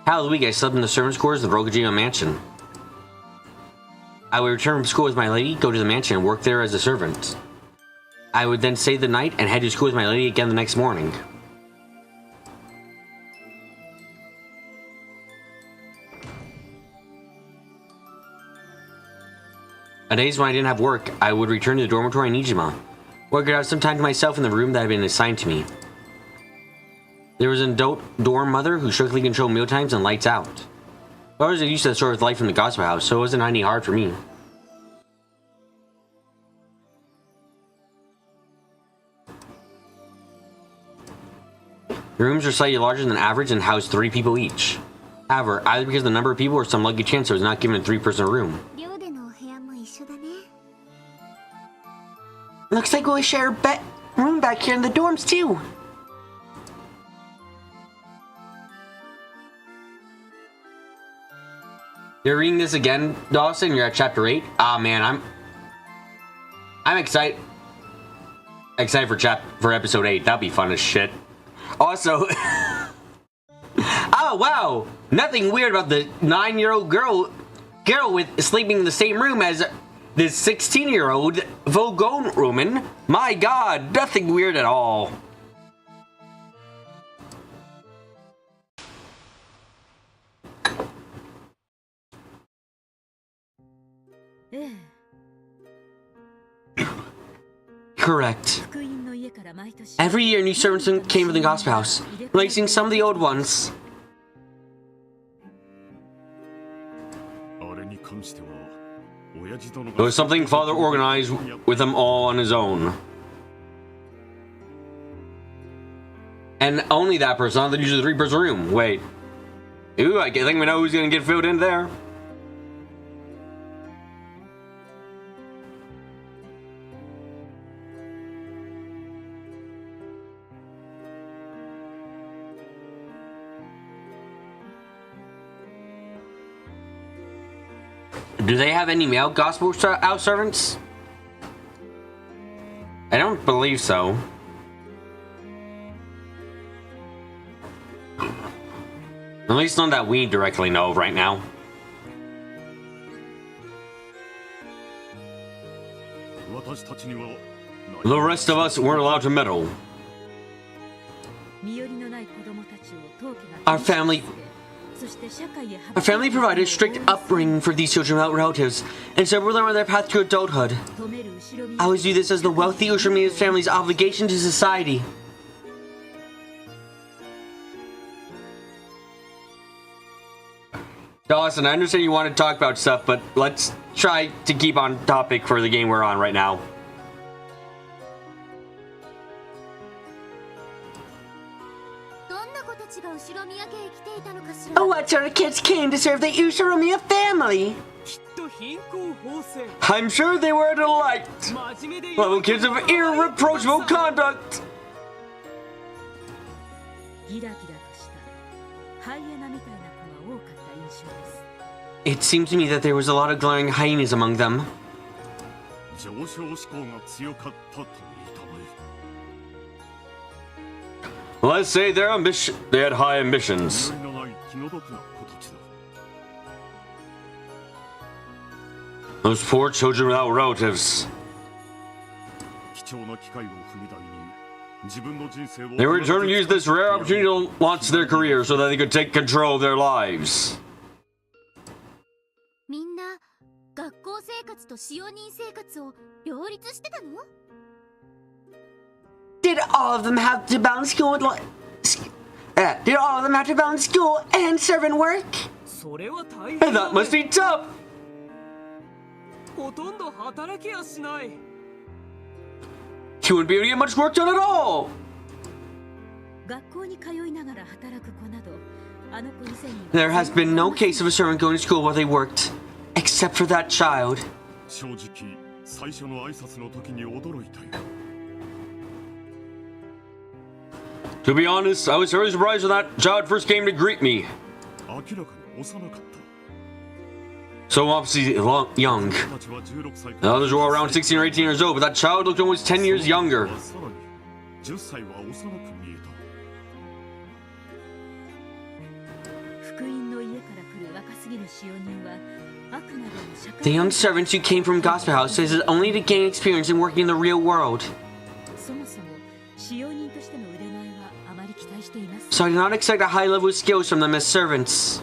Half of the week I slept in the servants' quarters of the Rokujima mansion. I would return from school with my lady, go to the mansion, and work there as a servant. I would then stay the night and head to school with my lady again the next morning. On days when I didn't have work, I would return to the dormitory in Nijima, where I could have some time to myself in the room that had been assigned to me. There was an adult dorm mother who strictly controlled mealtimes and lights out. I was used to that sort of life from the gospel house, so it wasn't any hard for me. The rooms are slightly larger than average and house 3 people each. However, either because of the number of people or some lucky chance I was not given a 3-person room. Looks like we'll share a room back here in the dorms too. You're reading this again, Dawson? You're at chapter 8? Ah, man, I'm excited for episode 8. That'll be fun as shit. Also, oh wow, nothing weird about the 9-year-old girl with sleeping in the same room as this 16-year-old Vogon woman. My God, nothing weird at all. Correct. Every year, new servants came to the gospel house, replacing some of the old ones. It was something Father organized with them all on his own. And only that person, not usually the 3-person room. Wait. Ooh, I think we know who's gonna get filled in there. Do they have any male gospel house servants? I don't believe so. At least none that we directly know of right now. The rest of us weren't allowed to meddle. Our family provided strict upbringing for these children without relatives, and several of them on their path to adulthood. I always view this as the wealthy Ushimiya family's obligation to society. Dawson, I understand you want to talk about stuff, but let's try to keep on topic for the game we're on right now. What sort of kids came to serve the Ushimiya family? I'm sure they were a delight. Level kids of irreproachable conduct. It seemed to me that there was a lot of glaring hyenas among them. Let's say they had high ambitions. Those poor children without relatives. They were determined to use this rare opportunity to launch their career so that they could take control of their lives. Did all of them have to balance school and servant work? And that must be tough. You wouldn't be able to get much work done at all. There has been no case of a servant going to school while they worked, except for that child. To be honest, I was very surprised when that child first came to greet me. So obviously young. The others were around 16 or 18 years old, but that child looked almost 10 years younger. The young servants who came from Gospel House says it only to gain experience in working in the real world. So I do not expect a high level of skills from them as servants.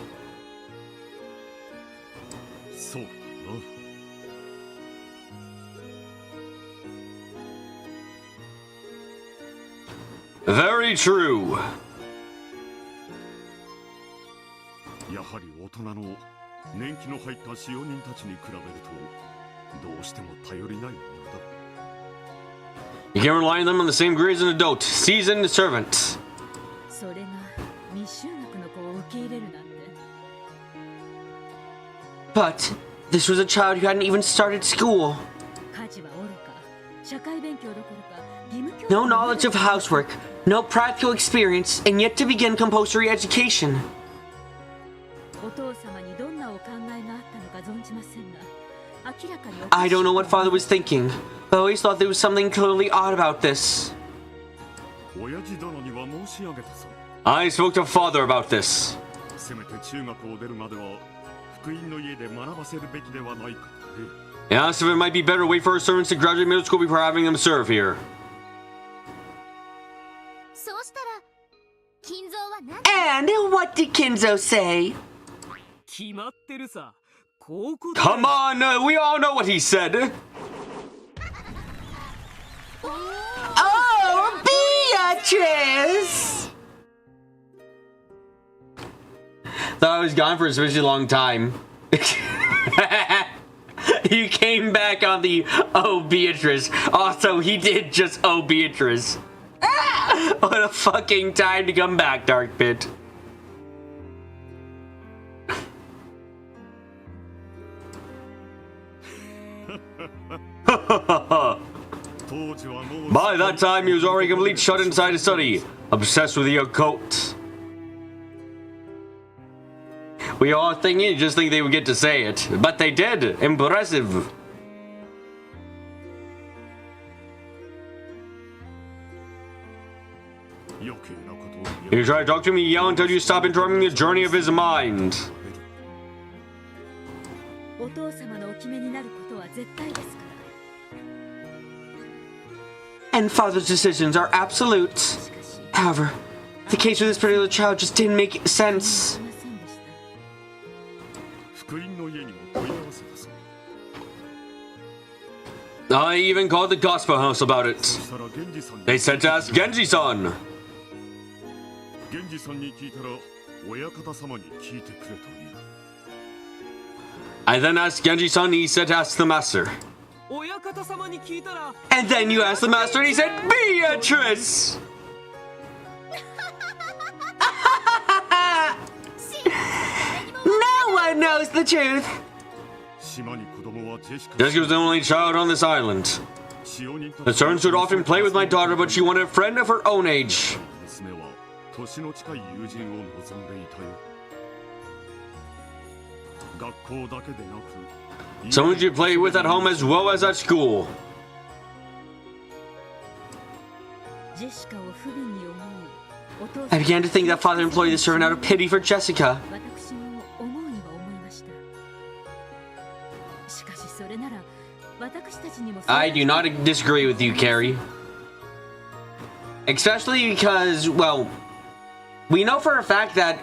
Very true. You can't rely on them on the same degree as an adult, seasoned servant. But this was a child who hadn't even started school. No knowledge of housework, no practical experience, and yet to begin compulsory education. I don't know what father was thinking, but I always thought there was something clearly odd about this. I spoke to father about this. He asked if it might be better to wait for our servants to graduate middle school before having them serve here. And what did Kinzo say? Come on, we all know what he said. Oh, Beatrice! Thought I was gone for a especially long time. You came back on the oh Beatrice. Also, he did just oh Beatrice. What a fucking time to come back, Dark Pit. By that time, he was already completely shut inside his study, obsessed with the occult. We all just think they would get to say it, but they did. Impressive. You try to talk to me, yell until you stop interrupting the journey of his mind. And father's decisions are absolute. However, the case with this particular child just didn't make sense. I even called the gospel house about it. They said to ask Genji-san. I then asked Genji-san, he said to ask the master. And then you asked the master and he said, Beatrice! No one knows the truth. Jessica was the only child on this island. The servants would often play with my daughter, but she wanted a friend of her own age. Someone you play with at home as well as at school. I began to think that father employed the servant out of pity for Jessica. I do not disagree with you, Carrie. Especially because, well, we know for a fact that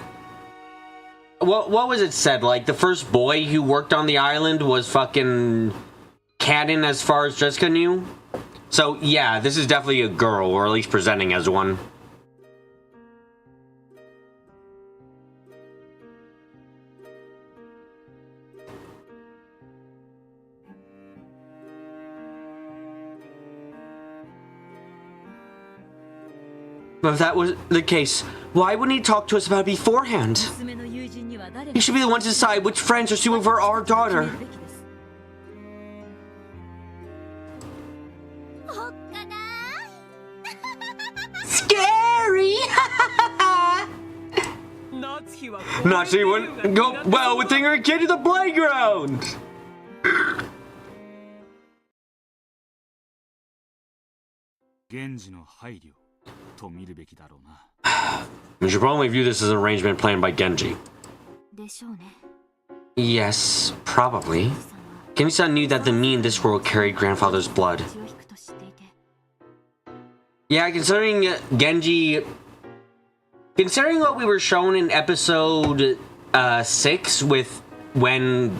what was it said? Like, the first boy who worked on the island was fucking canon as far as Jessica knew. So, yeah, this is definitely a girl, or at least presenting as one. But if that was the case, why wouldn't he talk to us about it beforehand? He should be the one to decide which friends are suitable for our daughter. Scary! Natsuki wouldn't go well with taking her kid to the playground! We should probably view this as an arrangement planned by Genji. Yes, probably. Genji-san knew that the me in this world carried grandfather's blood. Yeah, considering considering what we were shown in episode 6 with when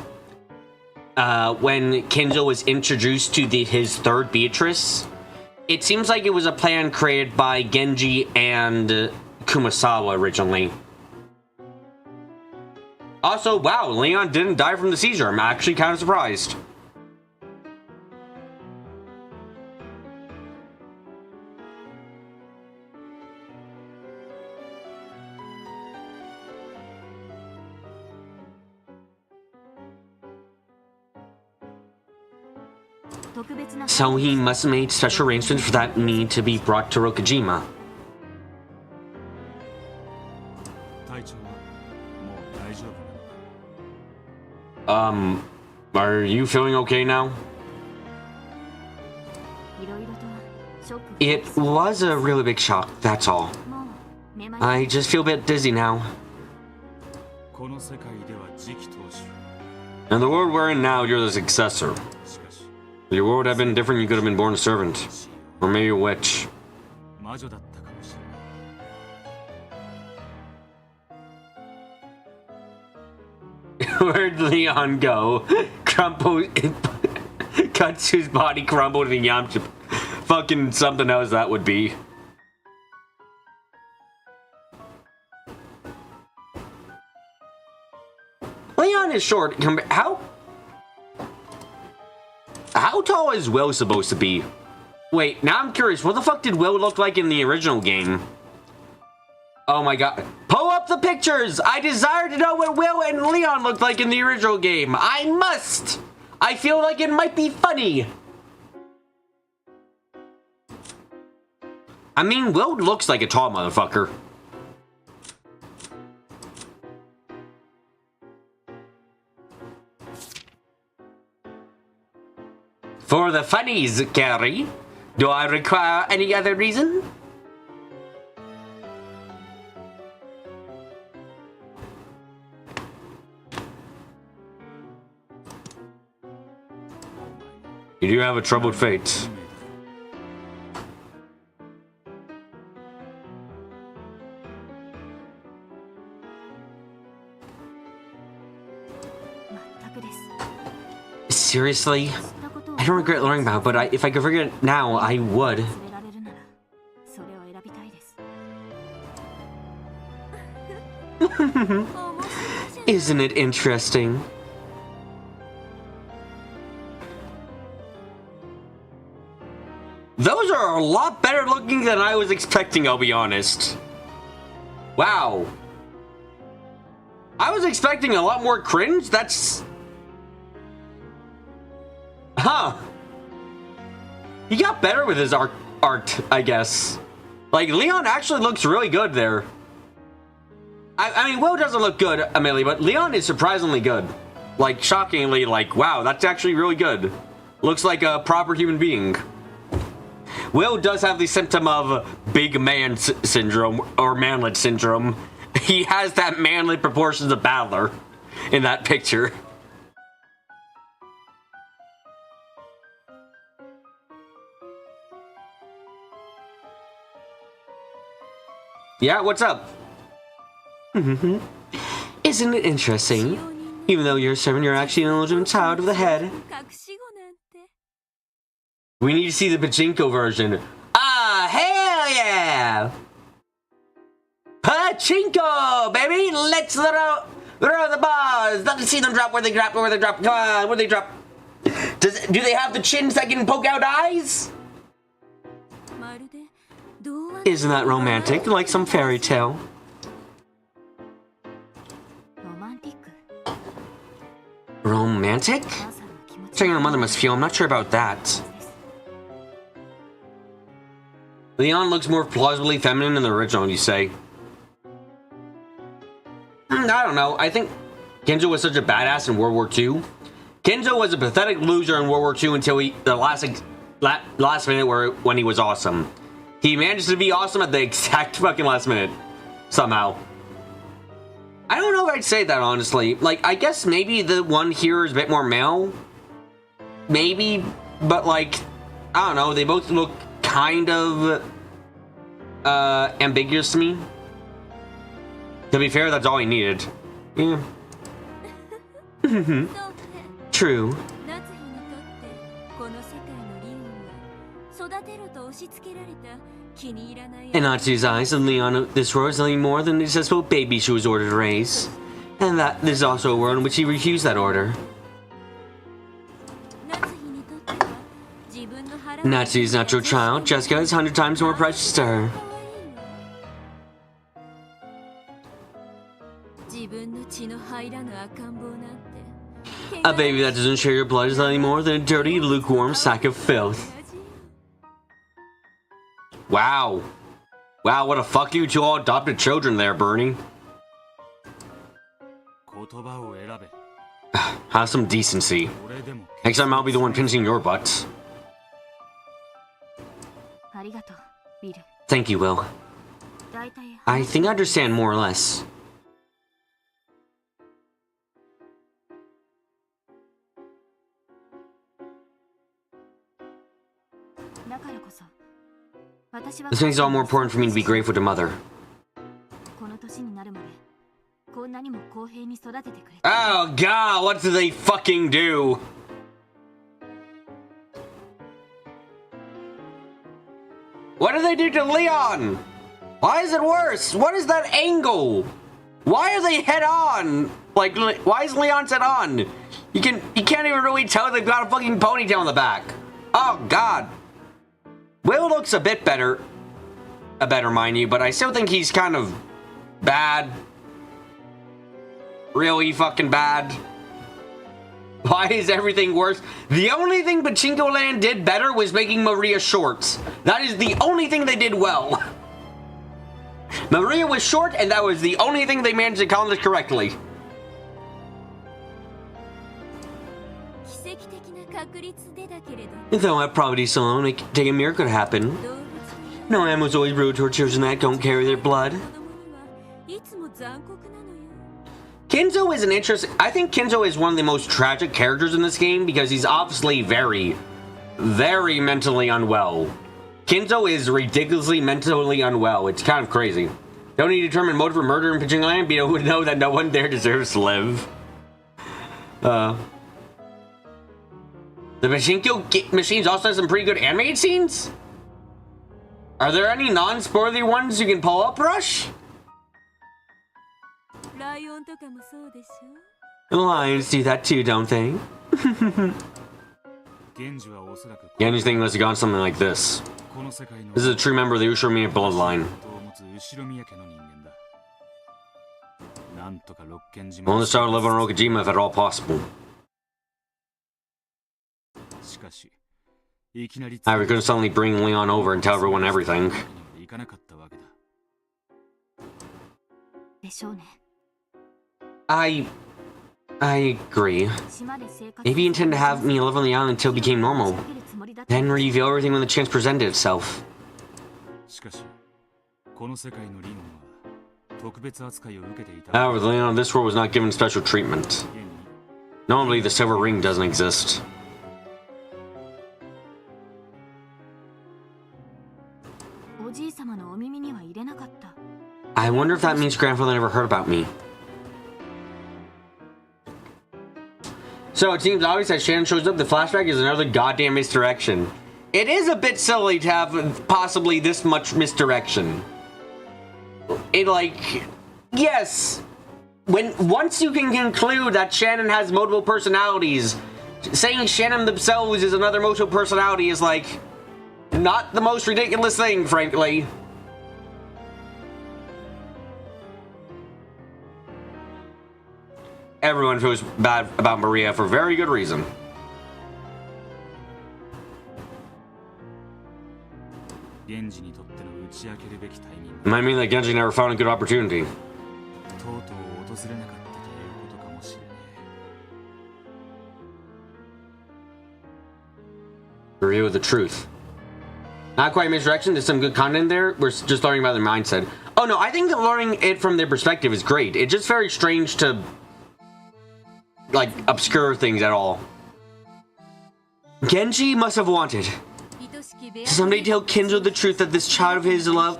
Kinzo was introduced to his third Beatrice, it seems like it was a plan created by Genji and Kumasawa originally. Also, wow, Leon didn't die from the seizure. I'm actually kind of surprised. So he must have made special arrangements for that me to be brought to Rokujima. Are you feeling okay now? It was a really big shock, that's all. I just feel a bit dizzy now. In the world we're in now, you're the successor. If your world would have been different, you could have been born a servant. Or maybe a witch. Where'd Leon go? Crumple... Katsu's body crumbled in Yamcha. Fucking something else that would be. Leon is short. How tall is Will supposed to be? Wait, now I'm curious. What the fuck did Will look like in the original game? Oh my god. Pull up the pictures! I desire to know what Will and Leon looked like in the original game. I must! I feel like it might be funny. I mean, Will looks like a tall motherfucker. For the funnies, Gary. Do I require any other reason? You do have a troubled fate. Seriously? I don't regret learning about it, but if I could forget it now, I would. Isn't it interesting? Those are a lot better looking than I was expecting, I'll be honest. Wow. I was expecting a lot more cringe. That's... Huh. He got better with his art, I guess. Like, Leon actually looks really good there. I mean, Will doesn't look good, Amelie, but Leon is surprisingly good. Like, shockingly, like, wow, that's actually really good. Looks like a proper human being. Will does have the symptom of big man syndrome, or manlet syndrome. He has that manly proportions of Battler in that picture. Yeah, what's up? Isn't it interesting? Even though you're a servant, you're actually an illegitimate child of the head. We need to see the pachinko version. Ah, hell yeah! Pachinko, baby! Let's throw the bars! Let us see them drop where they drop, where they drop. Come on, where they drop. Do they have the chins that can poke out eyes? Isn't that romantic? Like some fairy tale. Romantic? Checking your mother must feel. I'm not sure about that. Leon looks more plausibly feminine than the original, you say? I don't know. I think Kenzo was such a badass in World War II. Kenzo was a pathetic loser in World War II until the last minute when he was awesome. He managed to be awesome at the exact fucking last minute. Somehow. I don't know if I'd say that, honestly. Like, I guess maybe the one here is a bit more male. Maybe. But, like, I don't know. They both look kind of ambiguous to me. To be fair, that's all he needed. Yeah. True. In Natsu's eyes, and Leon, this world is nothing more than a successful baby she was ordered to raise. And that there's also a world in which he refused that order. Natsu's natural child, Jessica, is 100 times more precious to her. A baby that doesn't share your blood is nothing more than a dirty, lukewarm sack of filth. Wow. Wow, what a fuck you to all adopted children there, Bernie. Have some decency. Next time I'll be the one pinching your butts. Thank you, Will. I think I understand more or less. This makes it all more important for me to be grateful to Mother. Oh god, what do they fucking do? What do they do to Leon? Why is it worse? What is that angle? Why are they head on? Like, why is Leon's head on? You can't even really tell they've got a fucking ponytail in the back. Oh god. Will looks a bit better. Mind you, but I still think he's kind of bad. Really fucking bad. Why is everything worse? The only thing Pachinko Land did better was making Maria short. That is the only thing they did well. Maria was short, and that was the only thing they managed to accomplish correctly. 跡的な確率でだけれど Though at probability alone, it could take a miracle to happen. 動物の No animals always rude toward children that don't carry their blood. 子供にはいつも残酷なのよ Kinzo is an interesting. I think Kinzo is one of the most tragic characters in this game because he's obviously very, very mentally unwell. Kinzo is ridiculously mentally unwell. It's kind of crazy. The only determined motive for murder and pitching land, Beto would know that no one there deserves to live. The Pachinko machines also have some pretty good animated scenes. Are there any non-spoilery ones you can pull up, Rush? ライオンとかもそうでしょ Lions do that too, don't they? 源氏はおそらく Genji's thing must have gone something like this. この世界の This is a true member of the Ushiromia bloodline. を持つ後ろ宮家の人間だ。なんとか六軒 I 島 want to start to live on Rokujima if at all possible. しかしいきなり I couldn't suddenly bring Leon over and tell everyone everything. 行かなかったわけだ。でしょうね I agree. 島で生活 Maybe you intend to have me live on the island until it became normal. 仕掛けるつもりだった Then reveal everything when the chance presented itself. しかしこの世界のリオンは特別扱いを受けていた。 However, the Leon of this world was not given special treatment. 現に Normally, the silver ring doesn't exist. おじいさまのお耳には入れなかった I wonder if that means grandfather never heard about me. So it seems obvious that Shannon shows up. The flashback is another goddamn misdirection. It is a bit silly to have possibly this much misdirection. It like, yes, once you can conclude that Shannon has multiple personalities, saying Shannon themselves is another multiple personality is like not the most ridiculous thing, frankly. Everyone feels bad about Maria for very good reason. 源氏にとっての打ち明けるべきタイミング It might mean that Genji never found a good opportunity. とうとう訪れなかったということかもしれない。 To reveal the truth. Not quite misdirection, there's some good content there. We're just learning about their mindset. Oh no, I think that learning it from their perspective is great. It's just very strange to like obscure things at all. Genji must have wanted to someday tell Kinzo the truth that this child of his love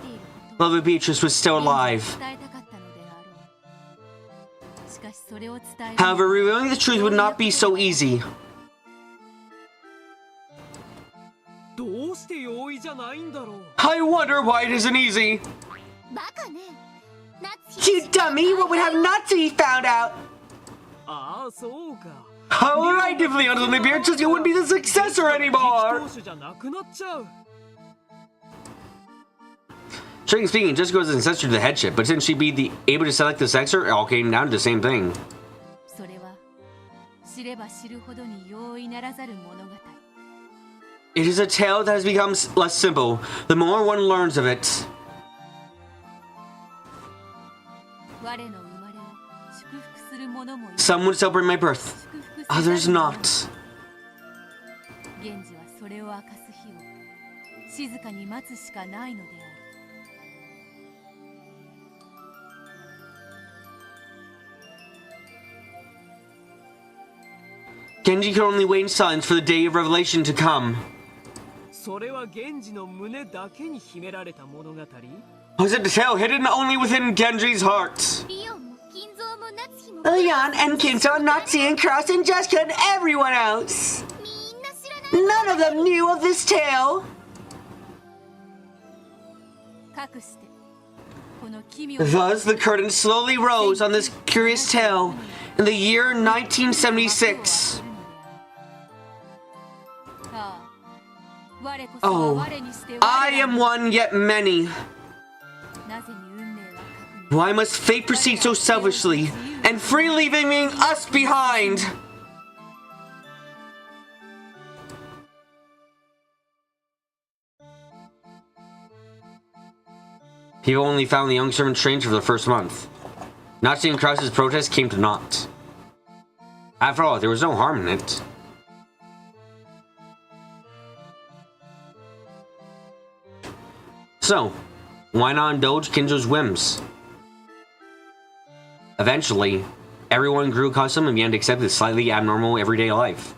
of Beatrice was still alive. However, revealing the truth would not be so easy. どうして容易じゃないんだろう I wonder why it isn't easy. バカね夏 You dummy, what would have Natsuki found out? ああそうか Alright, if Leon's only Beatrice, you wouldn't be the successor anymore. 投手じゃなくなっちゃう Strictly speaking, Jessica was an ancestor to the headship, but since she'd be able to select the successor, it all came down to the same thing. それは知れば知るほどに容易ならざる物語 It is a tale that has become less simple, the more one learns of it. 我の生まれを祝福する者もいる Some would celebrate my birth, 祝福せざる others 者も not. 源氏はそれを明かす日を静かに待つしかないのである Genji could only wait in silence for the day of revelation to come. それは源氏の胸だけに秘められた物語 Was it a tale hidden only within Genji's heart? リオンも金蔵も夏日も Leon and Kinzo, Natsu and Cross and Jessica and everyone else. みんな知らない None of them knew of this tale. かくしてこの奇妙な Thus, the curtain slowly rose on this curious tale in the year 1976. ああ我こそは Oh, 我にして I am one yet many. なぜに運命は確認 Why must fate proceed so selfishly and freely leaving us behind? People only found the young servant strange for the first month. Not seeing Krause's protest came to naught. After all, there was no harm in it. So, why not indulge Kinjo's whims? Eventually, everyone grew accustomed and began to accept this slightly abnormal everyday life.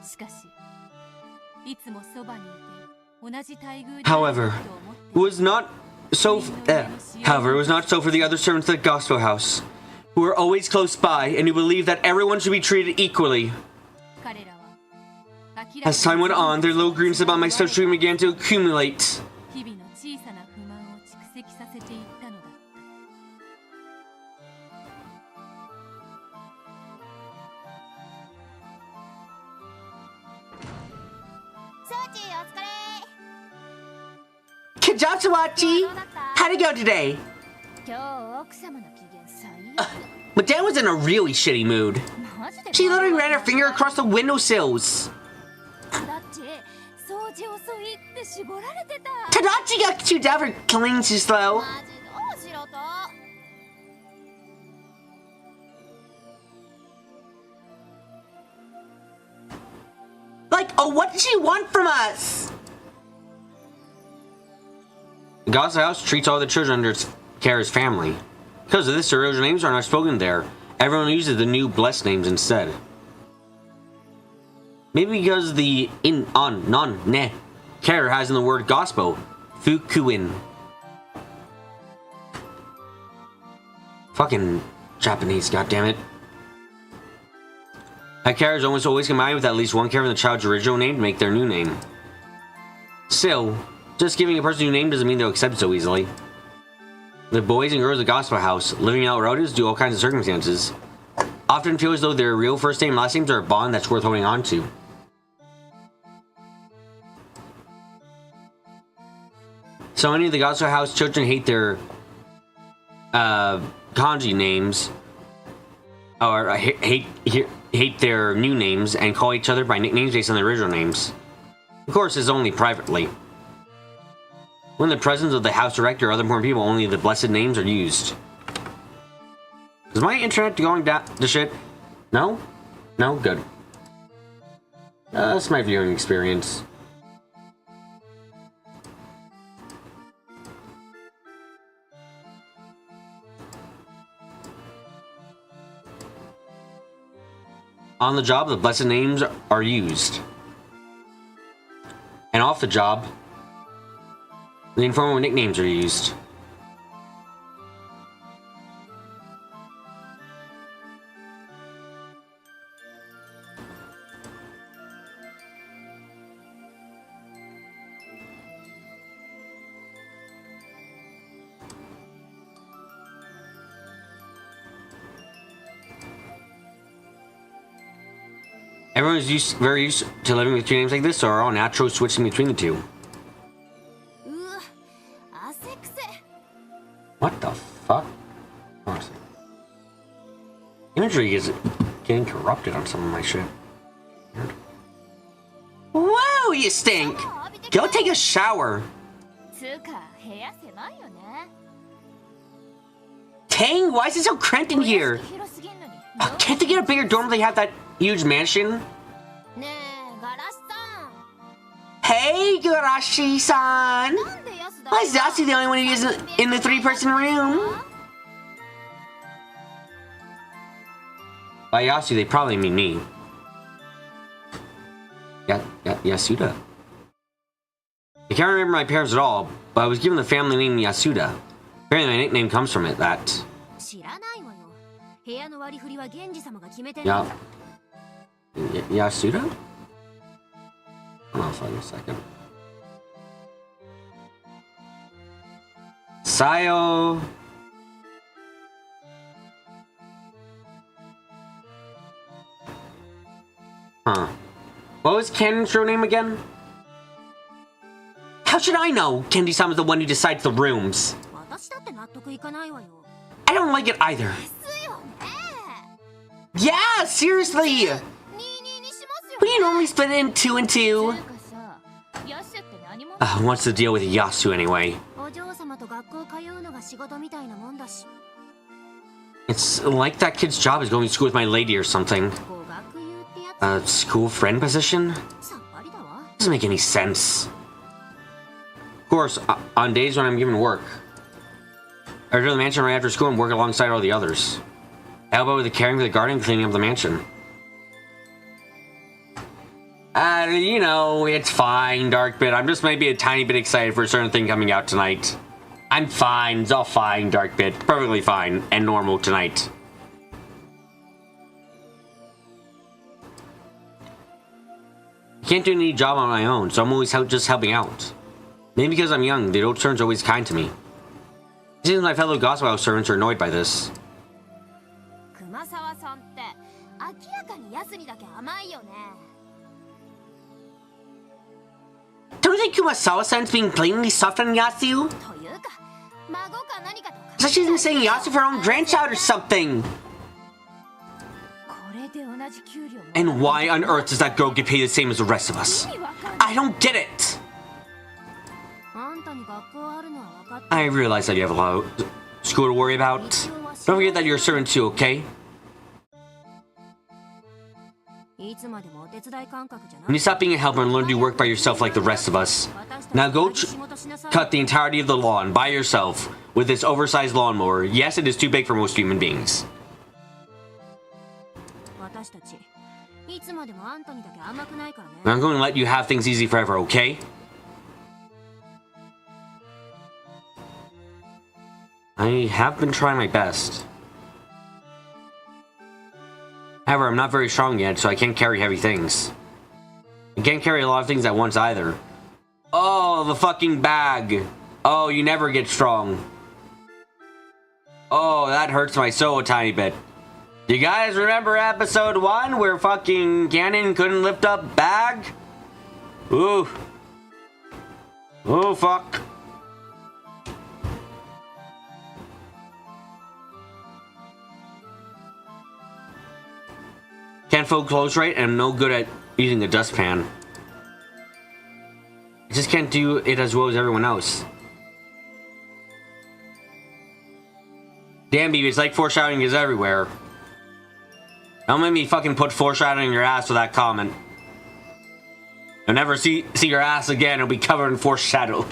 しかしいつもそばにいて同じ待遇で However, it was not so. However, it was not so for the other servants at the Gospel House, who were always close by and who believed that everyone should be treated equally. 彼らは明らかに As time went on, their little grievances about my stuff treatment began to accumulate. 日々の小さな不満を蓄積させていったのだった。サーチお疲れ。 Kajatsuwachi! How'd it go today? 今日奥様の機嫌最悪。 Madame was in a really shitty mood. マジで She literally ran her finger across the windowsills. だって掃除遅いって絞られてた。 Tadachi got chewed down for cleaning too slow. マジどうしろと。 Like, oh, what did she want from us? The Gospel House treats all the children under its care as family. Because of this, their original names are not spoken there. Everyone uses the new blessed names instead. Maybe because the in, on, non, ne character has in the word gospel, fukuin. Fucking Japanese, goddammit. That character is almost always combined with at least one character in the child's original name to make their new name. Still, just giving a person a new name doesn't mean they'll accept it so easily. The boys and girls of the Gospel House, living out relatives due to all kinds of circumstances, often feel as though their real first name and last names are a bond that's worth holding on to. So many of the Gospel House children hate their kanji names, or hate their new names, and call each other by nicknames based on their original names. Of course, it's only privately. When in the presence of the house director or other important people, only the blessed names are used. Is my internet going down to shit? No? No? Good. That's my viewing experience. On the job, the blessed names are used. And off the job, the informal nicknames are used. Everyone is very used to living with two names like this, so are all natural switching between the two. What the fuck? Honestly. Imagery is getting corrupted on some of my shit. Weird. Whoa, you stink! Go take a shower! Dang, why is it so cramped in here? Can't they get a bigger dorm if they have that huge mansion? Hey, Garashi-san! Why is Yasu the only one who isn't in the three-person room? By Yasu, they probably mean me. Yasuda. I can't remember my parents at all, but I was given the family name Yasuda. Apparently my nickname comes from it, that... Yasuda? Hold on for a second. Sayo. Huh. What was Ken's real name again? How should I know? Kendi-san was the one who decides the rooms. I don't like it either. Yeah, seriously! We normally split it in 2 and 2. What's the deal with Yasu anyway? It's like that kid's job is going to school with my lady or something. A school friend position? Doesn't make any sense. course, on days when I'm given work. I return to the mansion right after school and work alongside all the others. I help out with the caring for the garden and cleaning up the mansion. You know, it's fine, Darkbit. I'm just maybe a tiny bit excited for a certain thing coming out tonight. I'm fine. It's all fine, Darkbit. Perfectly fine and normal tonight. I can't do any job on my own, so I'm always just helping out. Maybe because I'm young, the old servants are always kind to me. It seems my fellow Gospel House servants are annoyed by this. Don't you think Kumasawa-san's being blatantly soft on Yasu? It's like she's been saying Yasu for her own grandchild or something. And why on earth does that girl get paid the same as the rest of us? I don't get it. I realize that you have a lot of school to worry about. Don't forget that you're a servant too, okay? When you stop being a helper and learn to do work by yourself like the rest of us. Now go cut the entirety of the lawn by yourself with this oversized lawnmower. Yes, it is too big for most human beings. I'm going to let you have things easy forever, okay? I have been trying my best. However, I'm not very strong yet, so I can't carry heavy things. I can't carry a lot of things at once either. Oh, the fucking bag. Oh, you never get strong. Oh, that hurts my soul a tiny bit. You guys remember episode 1 where fucking Ganon couldn't lift up bag? Ooh. Oh, fuck. Can't fold clothes right, and I'm no good at using a dustpan. I just can't do it as well as everyone else. Damn, baby, it's like foreshadowing is everywhere. Don't make me fucking put foreshadowing in your ass with that comment. You'll never see your ass again. It'll be covered in foreshadowing.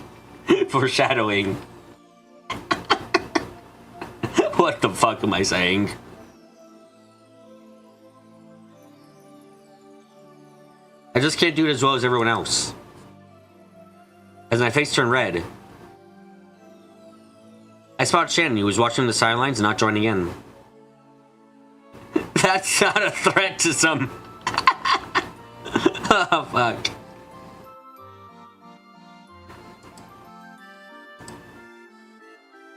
What the fuck am I saying? I just can't do it as well as everyone else. As my face turned red, I spotted Shannon, who was watching the sidelines and not joining in. That's not a threat to some... Oh, fuck.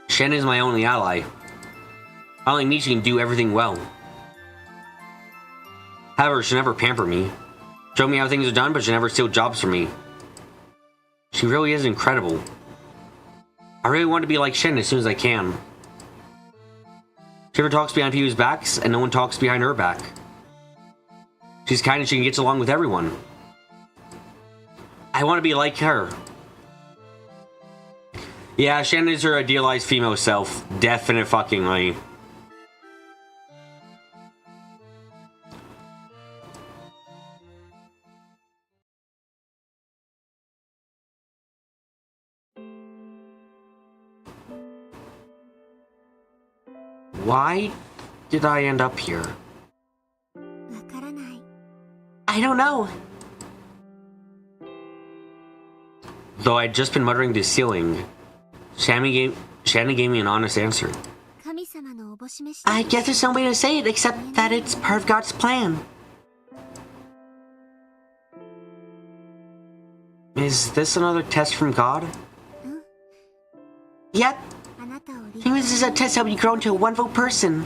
Shannon is my only ally. I only need she can do everything well. However, she never pamper me. Show me how things are done, but she never steal jobs from me. She really is incredible. I really want to be like Shen as soon as I can. She never talks behind people's backs, and no one talks behind her back. She's kind and she gets along with everyone. I want to be like her. Yeah, Shen is her idealized female self. Definite fucking way. Why did I end up here? I don't know. Though I'd just been muttering to the ceiling, Shannon gave me an honest answer. I guess there's no way to say it except that it's part of God's plan. Is this another test from God? Yep. I think this is a test to help you grow into a wonderful person.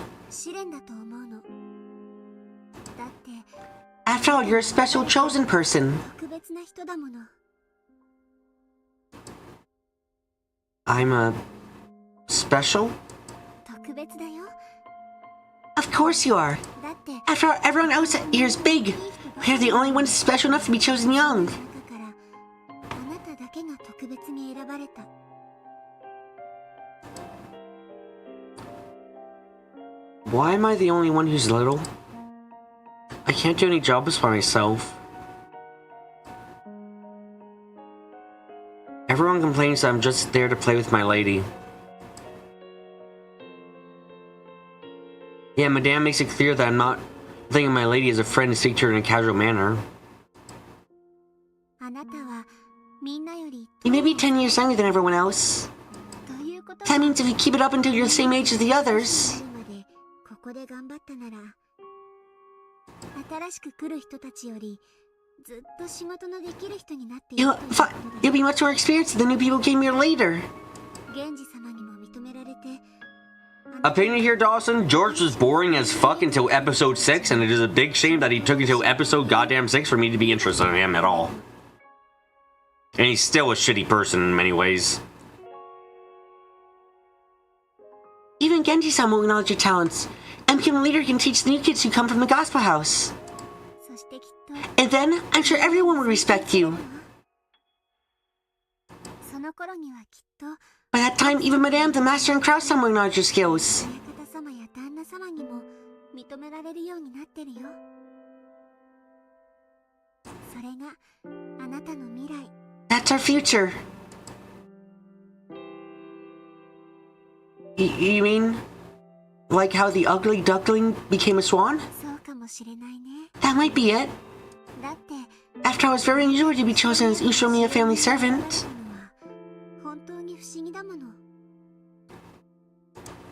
After all, you're a special chosen person. I'm a... special? Of course you are. After all, everyone else here is big. We're the only ones special enough to be chosen young. Why am I the only one who's little? I can't do any jobs by myself. Everyone Everyone complains that I'm just there to play with my lady. Yeah, Madame makes it clear that I'm not thinking my lady as a friend to speak to her in a casual manner. あなたはみんなより You may be 10 years younger than everyone else. ということ That means if you keep it up until you're the same age as the others, までここで頑張ったなら新しく来る人たちよりずっと仕事のできる人になっている you'll, ということ fi- だ you'll be much more experienced than the new people who came here later. 源氏様にも認められて Opinion here, Dawson? George was boring as fuck until episode 6, and it is a big shame that he took until episode goddamn 6 for me to be interested in him at all. And he's still a shitty person in many ways. Even Genji-san will acknowledge your talents, and become a leader who can teach the new kids who come from the gospel house. そしてきっと And then, I'm sure everyone will respect you. その頃にはきっと By that time, even Madame, the master and Kraus-san will acknowledge your skills. 親方様や旦那様にも認められるようになってるよそれがあなたの未来 That's our future. You mean, like how the ugly duckling became a swan? そうかもしれないね That might be it. だって After all, it's very unusual to be chosen as Ushomiya family servant. 本当に不思議だもの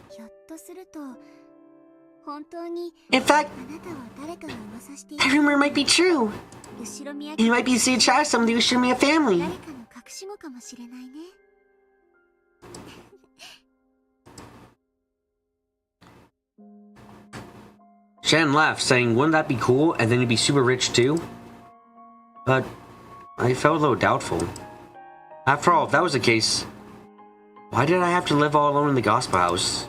ひょっとすると本当に In fact, あなたは誰かが噂してい that る rumor might be true. 後ろ宮 You might be the seed child of some of the Ushomiya family. 誰かの隠し子かもしれないね Shan laughed, saying, wouldn't that be cool, and then you'd be super rich too? But I felt a little doubtful. After all, if that was the case, why did I have to live all alone in the gospel house?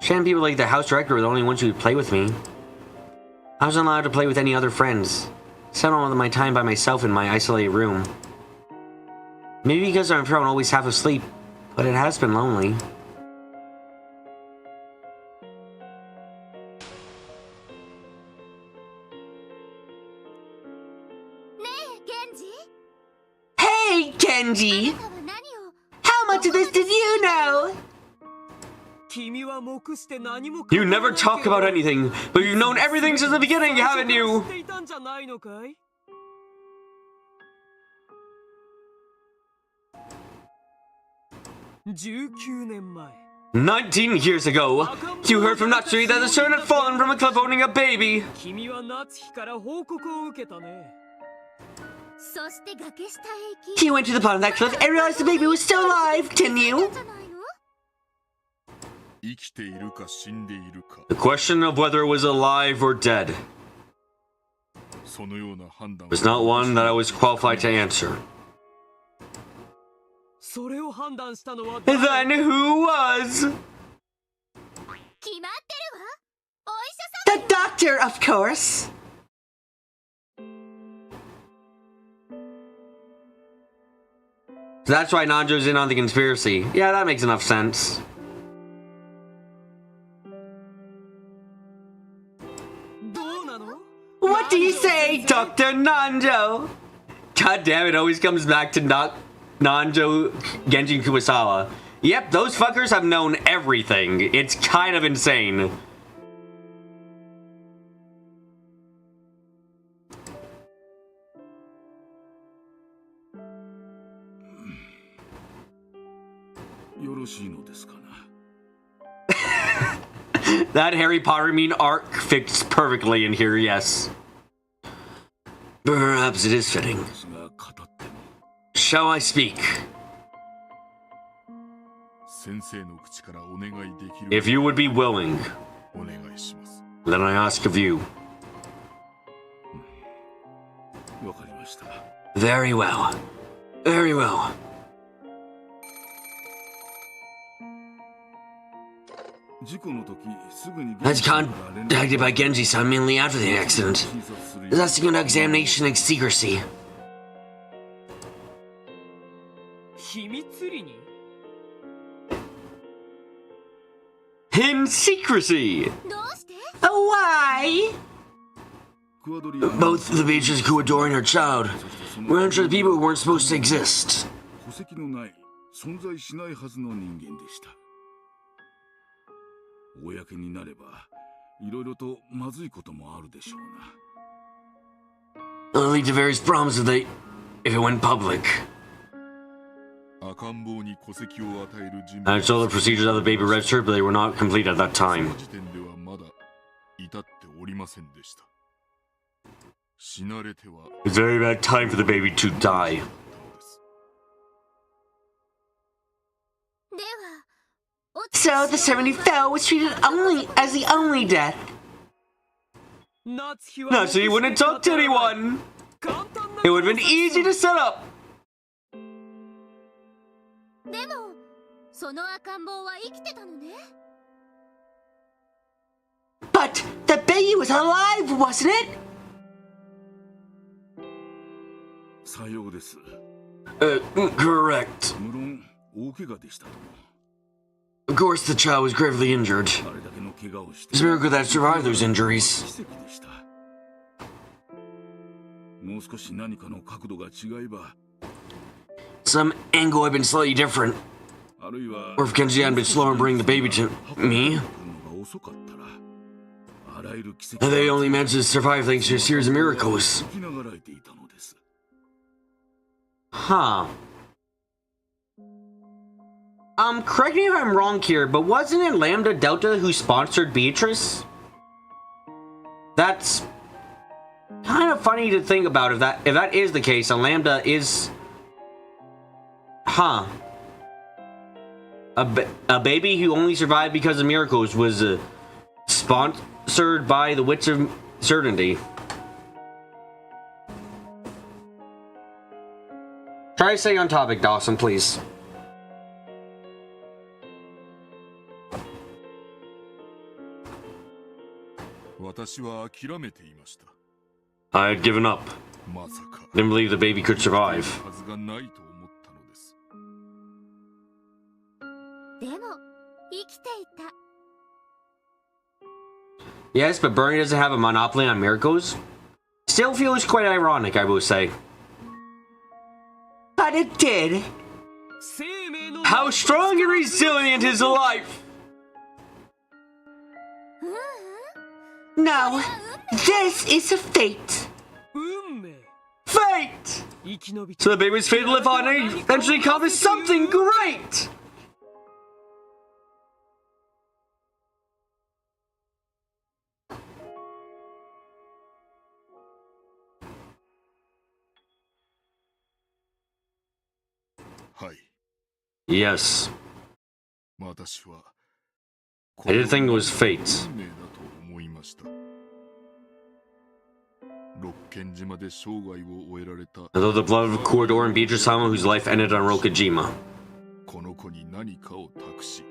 Shan people like the house director were the only ones who would play with me. I wasn't allowed to play with any other friends. Spent all of my time by myself in my isolated room. Maybe because I'm prone always half asleep, but it has been lonely. Hey, Genji! あなたは何を How much of this did you know? 君は目して何も You never talk about anything, but you've known everything since the beginning, haven't you? 知っていたんじゃないのかい19年前 19 years ago, you heard from Natsui that the son had fallen from a cliff owning a baby. 君は夏日から報告を受けたねそして崖下へ行き You went to the bottom of that cliff and realized the baby was still alive, didn't you? じゃないの 生きているか死んでいるか The question of whether it was alive or dead そのような判断 was not one that I was qualified to answer. それを判断したのは And then who was? 決まってるわお医者 The doctor, of course. So that's why Nanjo's in on the conspiracy. Yeah, that makes enough sense. どうなの What do you say, Dr. Nanjo? God damn, it always comes back to Nanjo, Genji, and Kuwasawa. Yep, those fuckers have known everything. It's kind of insane. That Harry Potter meme arc fits perfectly in here, yes. Perhaps it is fitting. Shall I speak? If you would be willing, then I ask of you. Very well. Very well. I was contacted by Genji-san mainly after the accident. Asking an examination in secrecy. 秘密裏に In secrecy! どうして Why? Both the Beaches who adoring her child were unsure the people who weren't supposed to exist. 籍のない存在しないはずの人間でした。公になればいろいろとまずいこともあるでしょうな。 It'll lead to various problems if it went public. 赤ん坊に戸籍を与える準 I 備 saw the procedures of the baby register, but they were not complete at that そ time. の時点ではまだ至っておりませんでした。死なれては It's a very bad time for the baby to die. では落ち So the ceremony fell was treated only as the only death. 夏日は No, so you wouldn't talk to anyone. 簡単な It would have been easy to set up. でもその赤ん坊は生きてたのね。 But the baby was alive, wasn't it? さようです。 Correct. 無論大怪我でしたとも。 Of course, the child was gravely injured. あれだけの怪我をして It's a miracle that survived those injuries. 奇跡でした。もう少し何かの角度が違えば、 Some angle had been slightly different. あるいは Or if Kenji hadn't been slow in bringing the baby to me, 来るのが遅かったら、あらゆる奇跡 and they only managed to survive thanks to a series of miracles. 生きながらえていたのです。 Huh. Correct me if I'm wrong here, but wasn't it Lambda Delta who sponsored Beatrice? That's kind of funny to think about if that is the case, and Lambda is... Huh. A baby who only survived because of miracles was sponsored by the Witch of Certainty. Try to stay on topic, Dawson, please. 私は諦めていました。 I had given up. まさか Didn't believe the baby could survive. はずがないと思ったのです。でも生きていた。 Yes, but Bernie doesn't have a monopoly on miracles. Still feels quite ironic, I will say. But it did. 生命の How strong and resilient is life! No, this is a fate. 運命 Fate! 生き延び So the baby was fated to live on and eventually accomplish something great! Yes, 私は I did think it was fate. 運命だと思いました。六軒島で生涯を終えられた Although the blood of Corridor and Beatrice Sama, whose life ended on Rokujima. この子に何かを託し、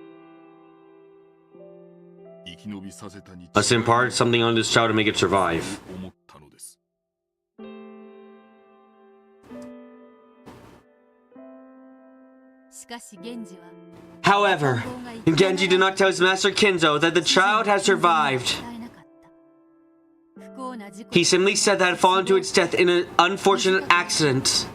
生き延びさせたに違い Let's impart something on this child to make it survive. 思ったのです。 しかし源氏は However, Genji did not tell his master Kinzo that the child had survived. He simply said that it had fallen to its death in an unfortunate accident.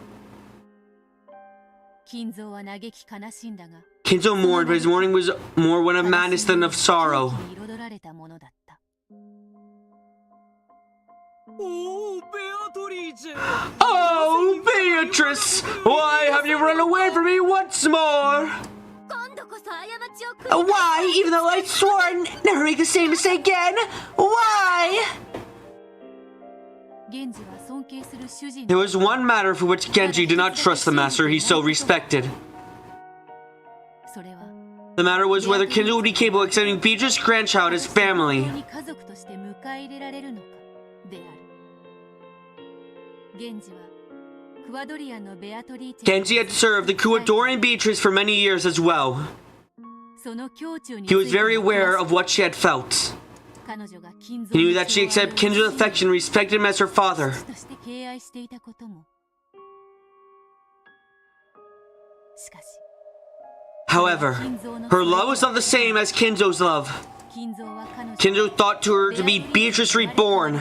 金蔵は嘆き悲しんだが Kinzo mourned, but his mourning was more one of madness than of sorrow. 彩られたものだった。おおベアトリーチェ Oh, Beatrice! Why have you run away from me once more? 今度こそ過ちを悔い Why, even though I swore never make the same mistake again? Why? 源氏は尊敬する主人 There was one matter for which Genji did not trust the master he so respected. それは The matter was whether Kinzo would be capable of accepting Beatrice's grandchild as family. 家族として迎え入れられるのかである。源氏はクワドリアンのベアトリーチェ Genji had served the Kuadorian Beatrice for many years as well. その胸中に He was very aware of what she had felt. 彼女が金蔵 He knew that she accepted Kinzo's affection and respected him as her father. として敬愛していたことも。しかし However, her love was not the same as Kinzo's love. 金蔵は彼女 Kinzo thought to her to be Beatrice reborn.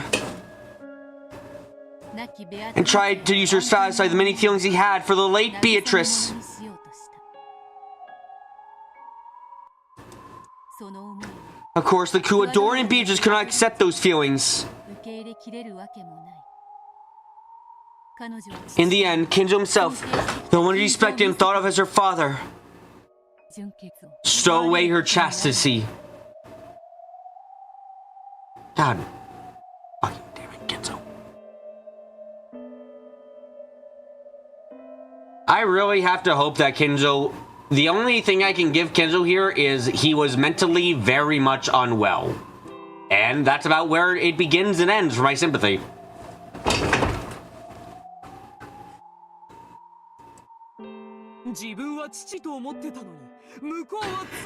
and tried to use her to satisfy the many feelings he had for the late Beatrice. Of course, the Kuadoran Beatrice could not accept those feelings. In the end, Kinzo himself, the one she respected and thought of as her father, stole away her chastity. God. Fucking damn it, Kinzo. I really have to hope that Kinzo... The only thing I can give Kinzo here is he was mentally very much unwell. And that's about where it begins and ends for my sympathy.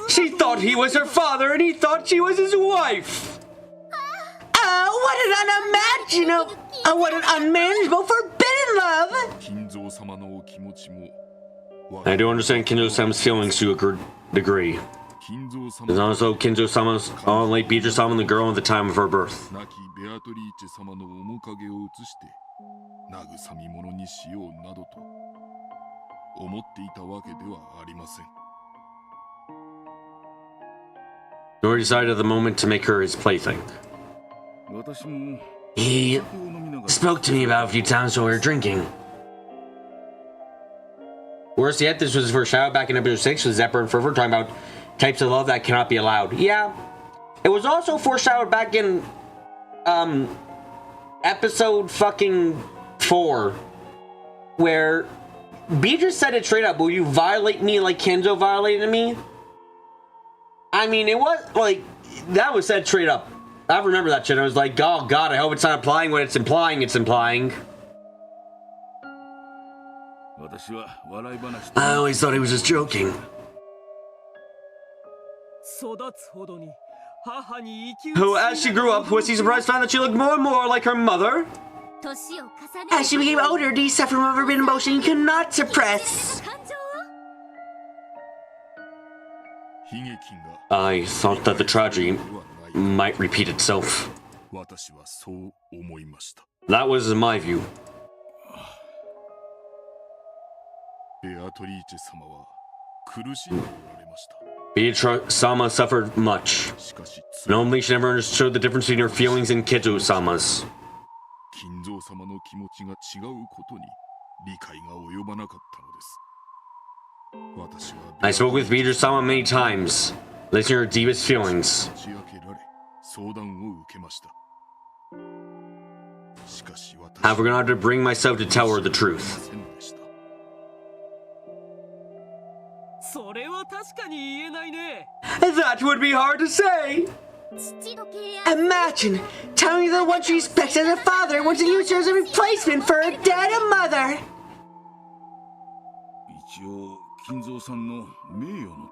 She thought he was her father and he thought she was his wife! What an unmanageable forbidden love! I do understand Kinzo-sama's feelings to a degree. It's also Kinzo-sama's late Beatrice-sama and the girl at the time of her birth. Nor decided at the moment to make her his plaything. He spoke to me about a few times when we were drinking. Worse yet, this was foreshadowed back in episode 6 with Zephyr and Fervor talking about types of love that cannot be allowed. Yeah. It was also foreshadowed back in episode fucking 4 where Beatrice said it straight up, will you violate me like Kenzo violated me? I mean, it was like, that was said straight up. I remember that shit. I was like, oh god, I hope it's not implying what it's implying. It's implying. I always thought he was just joking. Who, as she grew up, was he surprised to find that she looked more and more like her mother? As she became older, Dee suffered from a forbidden emotion he could not suppress. I thought that the tragedy might repeat itself. That was my view. Beatrice-sama suffered much. And only she never understood the difference between her feelings and Kinzo-sama's. I spoke with Beatrice-sama many times, listening to her deepest feelings. However, I'm gonna have to bring myself to tell her the truth. That would be hard to say! Imagine telling me that one she respects as a father wants to use her as a replacement for her dead mother!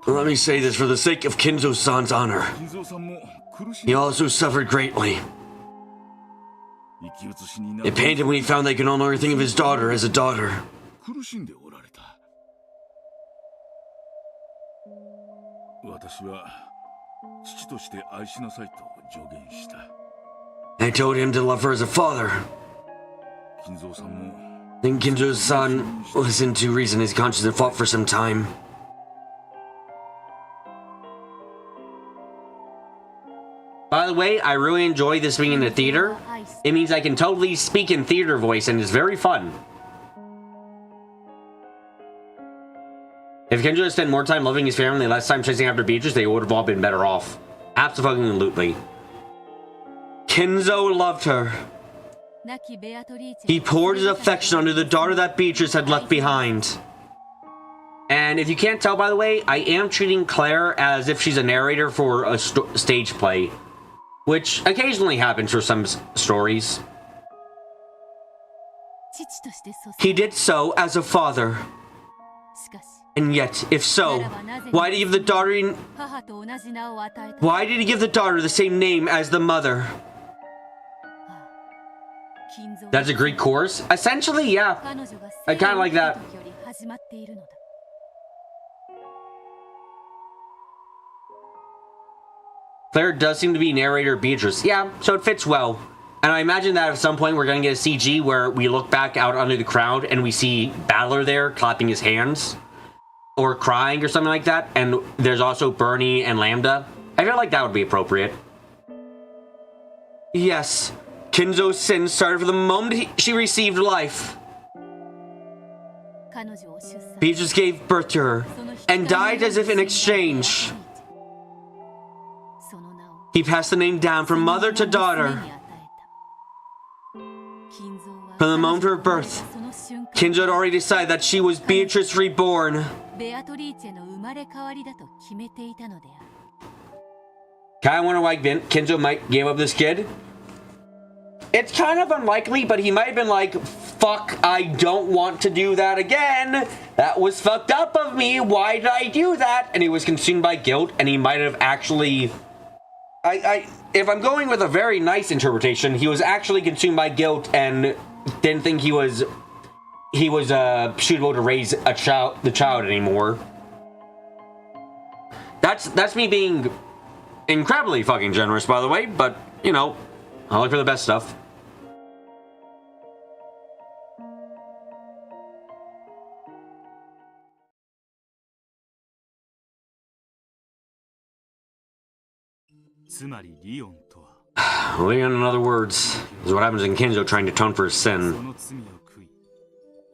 Let me say this for the sake of Kinzo-san's honor. He also suffered greatly. It pained him when he found they could no longer think of his daughter as a daughter. I told him to love her as a father. Then Kinzo-san listened to reason his conscience and fought for some time. By the way, I really enjoy this being in the theater. It means I can totally speak in theater voice and it's very fun. If Kinzo had spent more time loving his family and less time chasing after Beatrice, they would have all been better off. Absolutely. Kinzo loved her. He poured his affection onto the daughter that Beatrice had left behind. And if you can't tell, by the way, I am treating Claire as if she's a narrator for a stage play, which occasionally happens for some stories. He did so as a father. And yet, if so, why did he give the daughter the same name as the mother? That's a Greek chorus? Essentially, yeah. I kind of like that. Claire does seem to be narrator Beatrice. Yeah, so it fits well. And I imagine that at some point we're going to get a CG where we look back out under the crowd and we see Battler there clapping his hands or crying or something like that. And there's also Bernie and Lambda. I feel like that would be appropriate. Yes, Kinzo's sin started from the moment she received life. Beatrice gave birth to her and died as if in exchange. He passed the name down from mother to daughter. From the moment of her birth, Kinzo had already decided that she was Beatrice reborn. Kinda wonder why Kinzo might give up this kid. It's kind of unlikely, but he might have been like, fuck, I don't want to do that again. That was fucked up of me. Why did I do that? And he was consumed by guilt, and he might have actually... if I'm going with a very nice interpretation, he was actually consumed by guilt and didn't think he was suitable to raise the child anymore. That's me being incredibly fucking generous, by the way, but, you know, I look for the best stuff. Leon, in other words, is what happens in Kinzo trying to atone for his sin.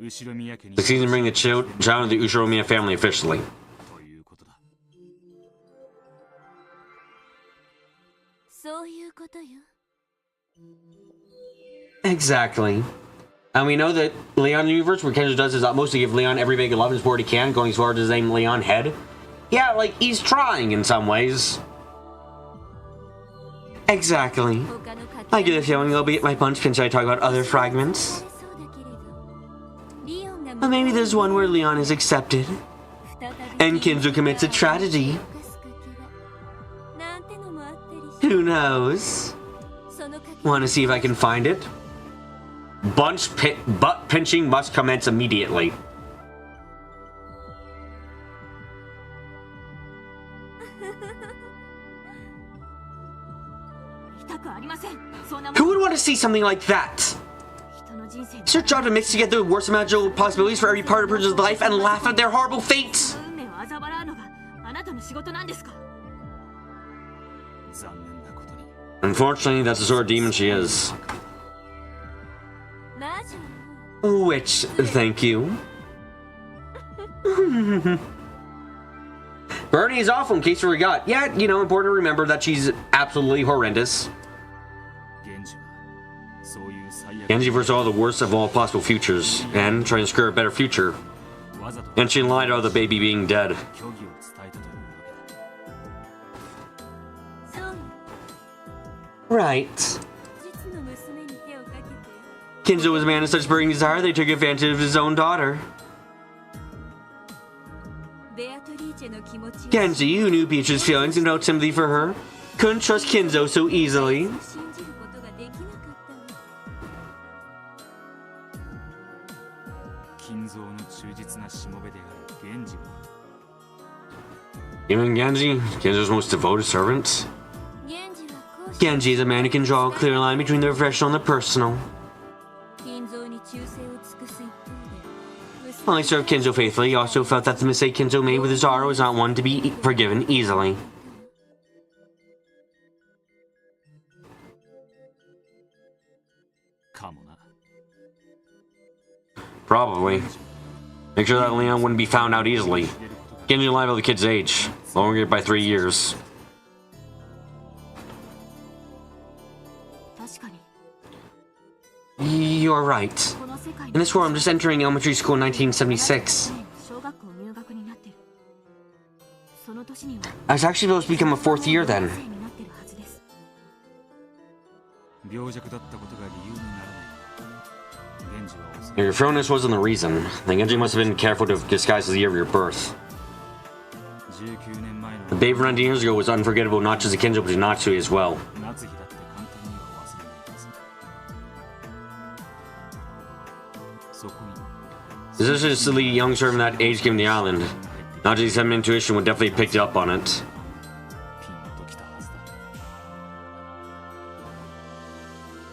Succeeds in bringing the child into the Ushiromiya family officially. Exactly. And we know that Leon universe, where Kinzo does his utmost to give Leon every big love and support he can, going as far as his name Leon Head. Yeah, like, he's trying in some ways. Exactly. I get a feeling I'll be at my punch pinch I talk about other fragments. But maybe there's one where Leon is accepted, and Kinzo commits a tragedy. Who knows? Want to see if I can find it? Butt pinching must commence immediately. Who would want to see something like that? It's your job to mix together the worst imaginable possibilities for every part of a person's life and laugh at their horrible fates. Unfortunately, that's the sort of demon she is. Which, thank you. Bernie is awful in case you forgot. Yeah, you know, important to remember that she's absolutely horrendous. Genji foresaw the worst of all possible futures and trying to secure a better future. And she lied about the baby being dead. Right. Kinzo was a man of such burning desire they took advantage of his own daughter. Genji, who knew Beatrice's feelings and felt sympathy for her, couldn't trust Kinzo so easily. Even Genji, Kinzo's most devoted servant. Genji is a man who can draw a clear line between the professional and the personal. While he served Kinzo faithfully, he also felt that the mistake Kinzo made with his daughter was not one to be forgiven easily. Probably. Make sure that Leon wouldn't be found out easily. Genji lied about the kid's age, lowering it by 3 years. You're right. In this world, I'm just entering elementary school in 1976. I was actually supposed to become a 4th year then. Your throwness wasn't the reason. Then Genji must have been careful to disguise the year of your birth. The baby from 19 years ago was unforgettable not just to Kinzo but to Natsui as well. This is just the young servant that age came to the island. Natsui's some intuition would definitely pick up on it.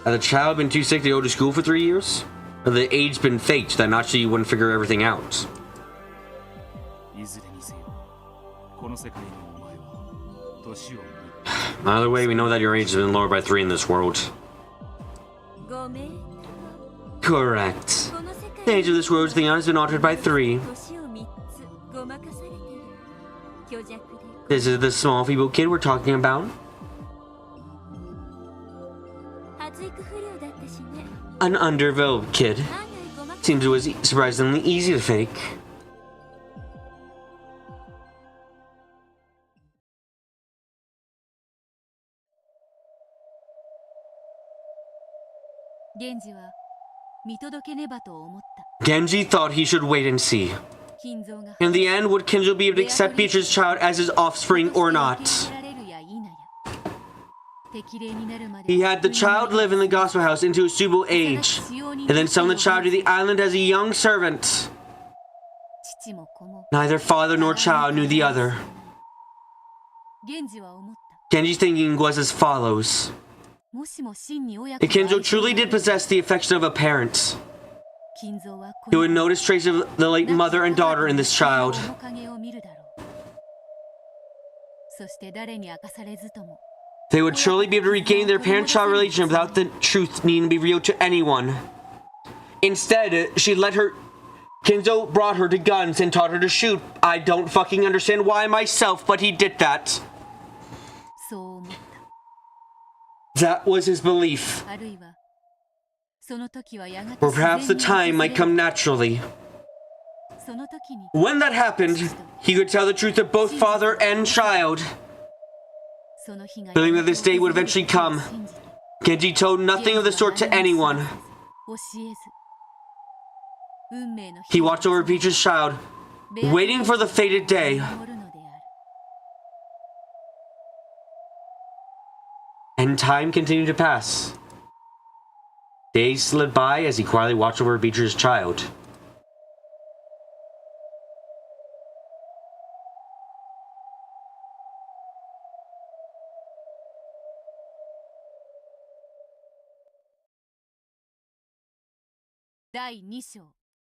Had the child been too sick to go to school for 3 years? Or the age been faked that not so you wouldn't figure everything out? いずれにせよこの世界のお前は年を見 Either way, we know that your age has been lowered by 3 in this world. ごめん Correct. この世 The 界 age of this world's Theon has been altered by 3. 年を3つごまかされてる虚弱で This is the small feeble kid we're talking about. 発育不良だったしね An underdeveloped kid. 案外ごまか Seems it was surprisingly easy to fake. 源氏は見届けねばと思った Genji thought he should wait and see. 金蔵が In the end, would Kinzo be able to accept Beatrice's child as his offspring or not? 受け入れられるや否や適齢になるまで He had the child live in the gospel house into a suitable age, and then summon the child to the island as a young servant. 父も子も Neither father nor child knew the other. 源氏は思った Genji's thinking was as follows. もしも真に親子 If Kinzo truly did possess the affection of a parent, 金蔵はこ he would notice traces of the late mother and daughter in this child. 面影を見るだろうそして誰に明かされずとも They would surely be able to regain their parent-child relationship without the truth needing to be revealed to anyone. Instead, she let her... Kinzo brought her to guns and taught her to shoot. I don't fucking understand why myself, but he did that. そう思った That was his belief. あるいはその時はやがて Or perhaps the time might come naturally. その時に When that happened, he could tell the truth to both father and child. その日が Believing that this day would eventually come, Genji told nothing of the sort to anyone. 教えず運命の He watched over Beatrice's child, waiting for the fated day. 守るのである And time continued to pass. Days slid by as he quietly watched over Beatrice's child.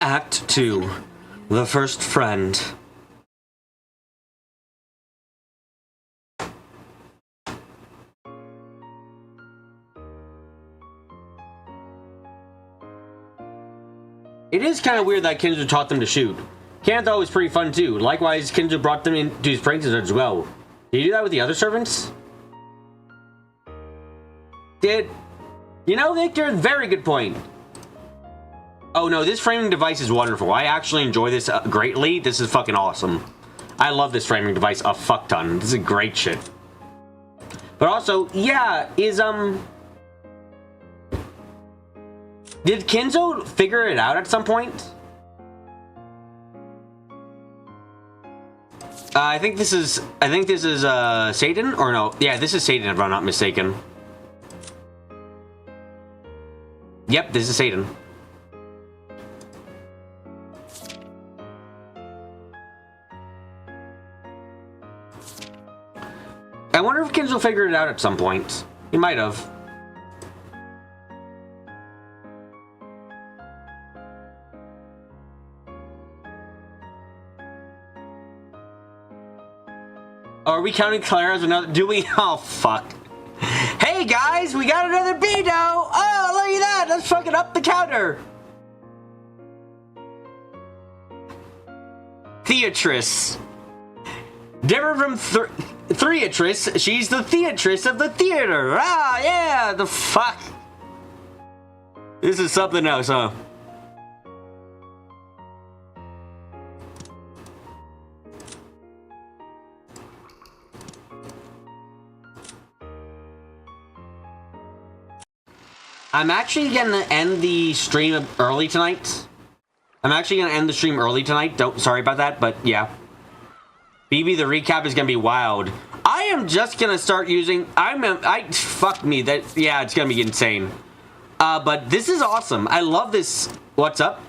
Act 2. The First Friend. It is kind of weird that Kinzo taught them to shoot. Kanto was pretty fun too. Likewise, Kinzo brought them into his pranks as well. Did he do that with the other servants? You know, Victor, very good point. Oh no, this framing device is wonderful. I actually enjoy this greatly. This is fucking awesome. I love this framing device a fuck ton. This is great shit. But also, yeah, did Kinzo figure it out at some point? I think this is Satan, or no? Yeah, this is Satan if I'm not mistaken. Yep, this is Satan. I wonder if Kinzo figured it out at some point. He might have. Are we counting Claire as another? Do we? Oh, fuck. Hey, guys, we got another Beto! Oh, look at that! Let's fucking up the counter! Theatrice. Different from Theatrice, she's the theatrice of the theater! Ah, yeah! The fuck? This is something else, huh? I'm actually gonna end the stream early tonight. Sorry about that, but yeah. BB, the recap is gonna be wild. I am just gonna start using. Fuck me. Yeah, it's gonna be insane. But this is awesome. I love this. What's up?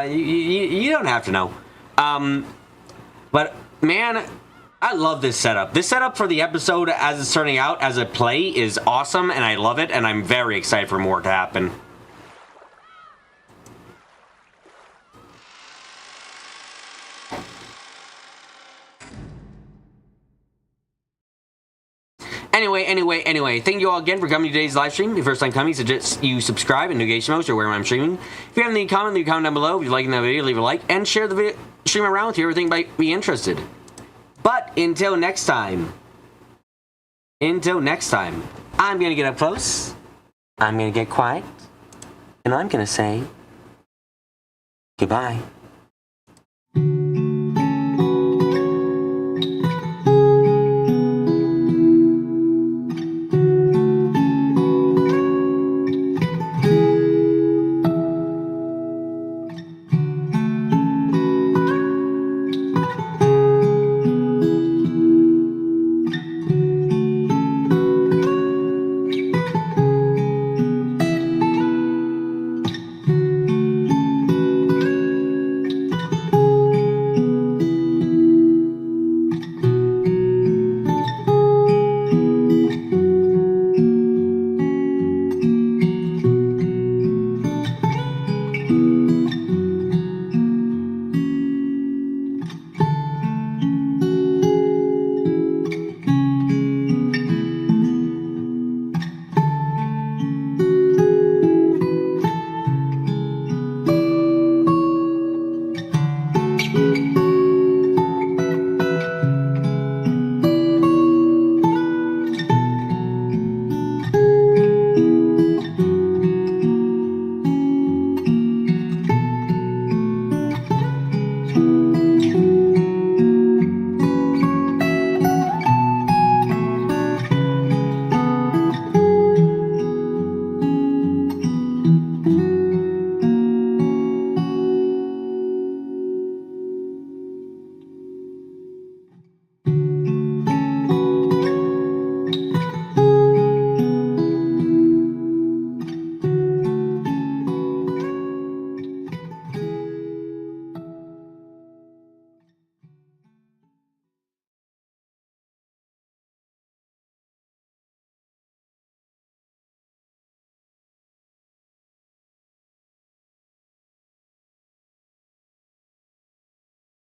You don't have to know. But man, I love this setup. This setup for the episode as it's turning out as a play is awesome, and I love it, and I'm very excited for more to happen. Anyway, thank you all again for coming to today's live stream. If your first time coming, suggest you subscribe and notification most or wherever I'm streaming. If you have any comment, leave a comment down below. If you're liking that video, leave a like and share the video stream around with you. Everything might be interested. But until next time, I'm gonna get up close, I'm gonna get quiet, and I'm gonna say goodbye.